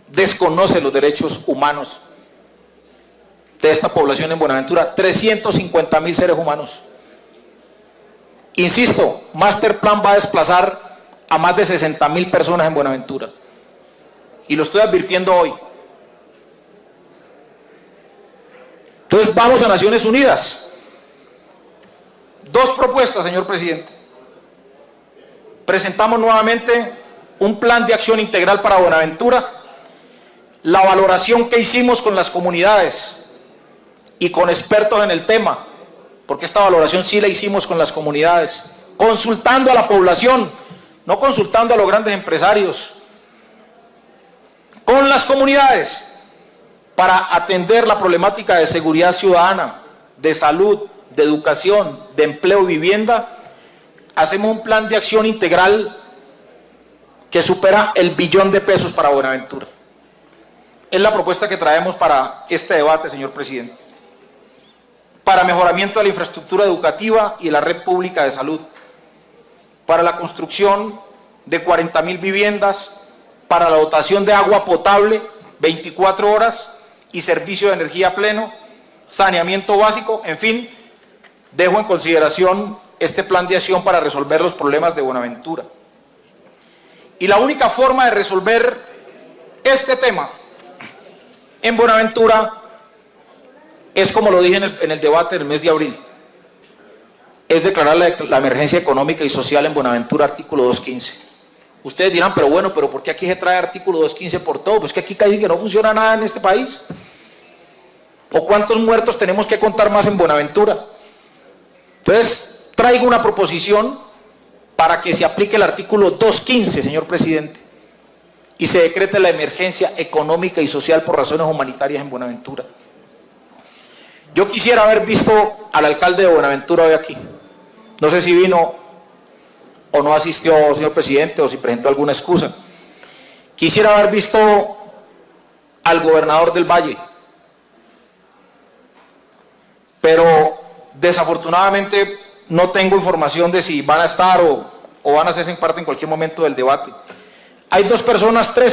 [SPEAKER 2] desconoce los derechos humanos de esta población en Buenaventura. 350.000 seres humanos. Insisto, Master Plan va a desplazar a más de 60.000 personas en Buenaventura. Y lo estoy advirtiendo hoy. Entonces vamos a Naciones Unidas. 2 propuestas, señor presidente. Presentamos nuevamente un plan de acción integral para Buenaventura. La valoración que hicimos con las comunidades y con expertos en el tema, porque esta valoración sí la hicimos con las comunidades, consultando a la población, no consultando a los grandes empresarios, con las comunidades, para atender la problemática de seguridad ciudadana, de salud, de educación, de empleo y vivienda. Hacemos un plan de acción integral que supera el $1 billón para Buenaventura. Es la propuesta que traemos para este debate, señor presidente. Para mejoramiento de la infraestructura educativa y la red pública de salud, para la construcción de 40.000 viviendas, para la dotación de agua potable 24 horas y servicio de energía pleno, saneamiento básico, en fin, dejo en consideración este plan de acción para resolver los problemas de Buenaventura. Y la única forma de resolver este tema en Buenaventura es, como lo dije en el debate del mes de abril, es declarar la emergencia económica y social en Buenaventura, artículo 215. Ustedes dirán, pero bueno, ¿pero por qué aquí se trae artículo 215 por todo? Pues que aquí casi que no funciona nada en este país. ¿O cuántos muertos tenemos que contar más en Buenaventura? Entonces, traigo una proposición para que se aplique el artículo 215, señor presidente, y se decrete la emergencia económica y social por razones humanitarias en Buenaventura. Yo quisiera haber visto al alcalde de Buenaventura hoy aquí. No sé si vino o no asistió, señor presidente, o si presentó alguna excusa. Quisiera haber visto al gobernador del Valle, pero desafortunadamente no tengo información de si van a estar o van a hacerse en parte en cualquier momento del debate. Hay 3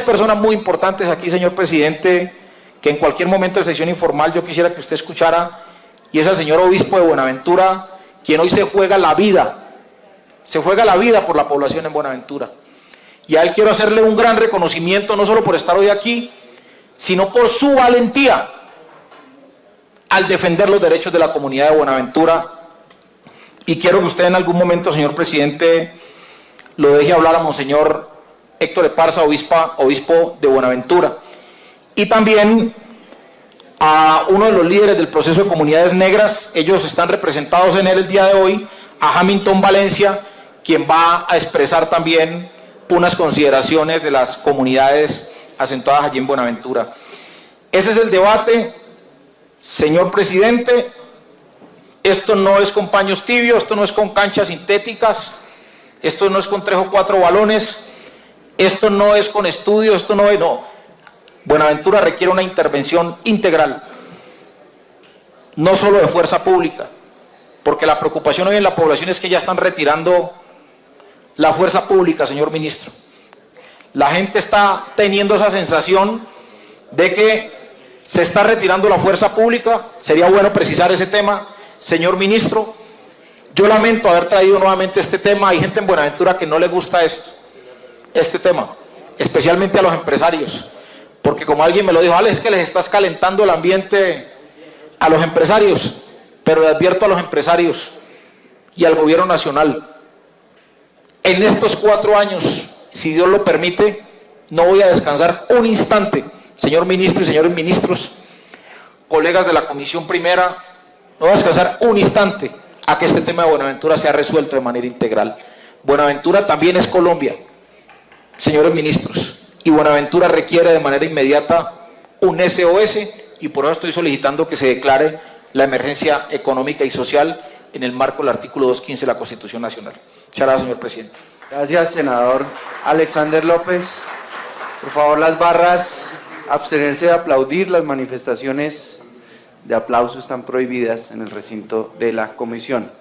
[SPEAKER 2] personas muy importantes aquí, señor presidente, que en cualquier momento de sesión informal yo quisiera que usted escuchara, y es el señor obispo de Buenaventura, quien hoy se juega la vida por la población en Buenaventura. Y a él quiero hacerle un gran reconocimiento, no solo por estar hoy aquí, sino por su valentía al defender los derechos de la comunidad de Buenaventura. Y quiero que usted en algún momento, señor presidente, lo deje hablar a Monseñor Héctor Esparza, obispo de Buenaventura. Y también a uno de los líderes del proceso de comunidades negras, ellos están representados en él el día de hoy, a Hamilton Valencia, quien va a expresar también unas consideraciones de las comunidades asentadas allí en Buenaventura. Ese es el debate, señor presidente. Esto no es con paños tibios, esto no es con canchas sintéticas, esto no es con 3 o 4 balones, esto no es con estudios, esto no es, no. Buenaventura requiere una intervención integral, no solo de fuerza pública, porque la preocupación hoy en la población es que ya están retirando la fuerza pública, señor ministro. La gente está teniendo esa sensación de que se está retirando la fuerza pública. Sería bueno precisar ese tema, señor ministro. Yo lamento haber traído nuevamente este tema. Hay gente en Buenaventura que no le gusta este tema, especialmente a los empresarios, porque como alguien me lo dijo, Alex, es que les estás calentando el ambiente a los empresarios, pero le advierto a los empresarios y al gobierno nacional, en estos 4 años, si Dios lo permite, no voy a descansar un instante, señor ministro y señores ministros, colegas de la Comisión Primera, no voy a descansar un instante a que este tema de Buenaventura sea resuelto de manera integral. Buenaventura también es Colombia, señores ministros, y Buenaventura requiere de manera inmediata un SOS, y por eso estoy solicitando que se declare la emergencia económica y social en el marco del artículo 215 de la Constitución Nacional. Muchas gracias, señor presidente.
[SPEAKER 1] Gracias, senador Alexander López. Por favor, las barras, abstenerse de aplaudir. Las manifestaciones de aplauso están prohibidas en el recinto de la comisión.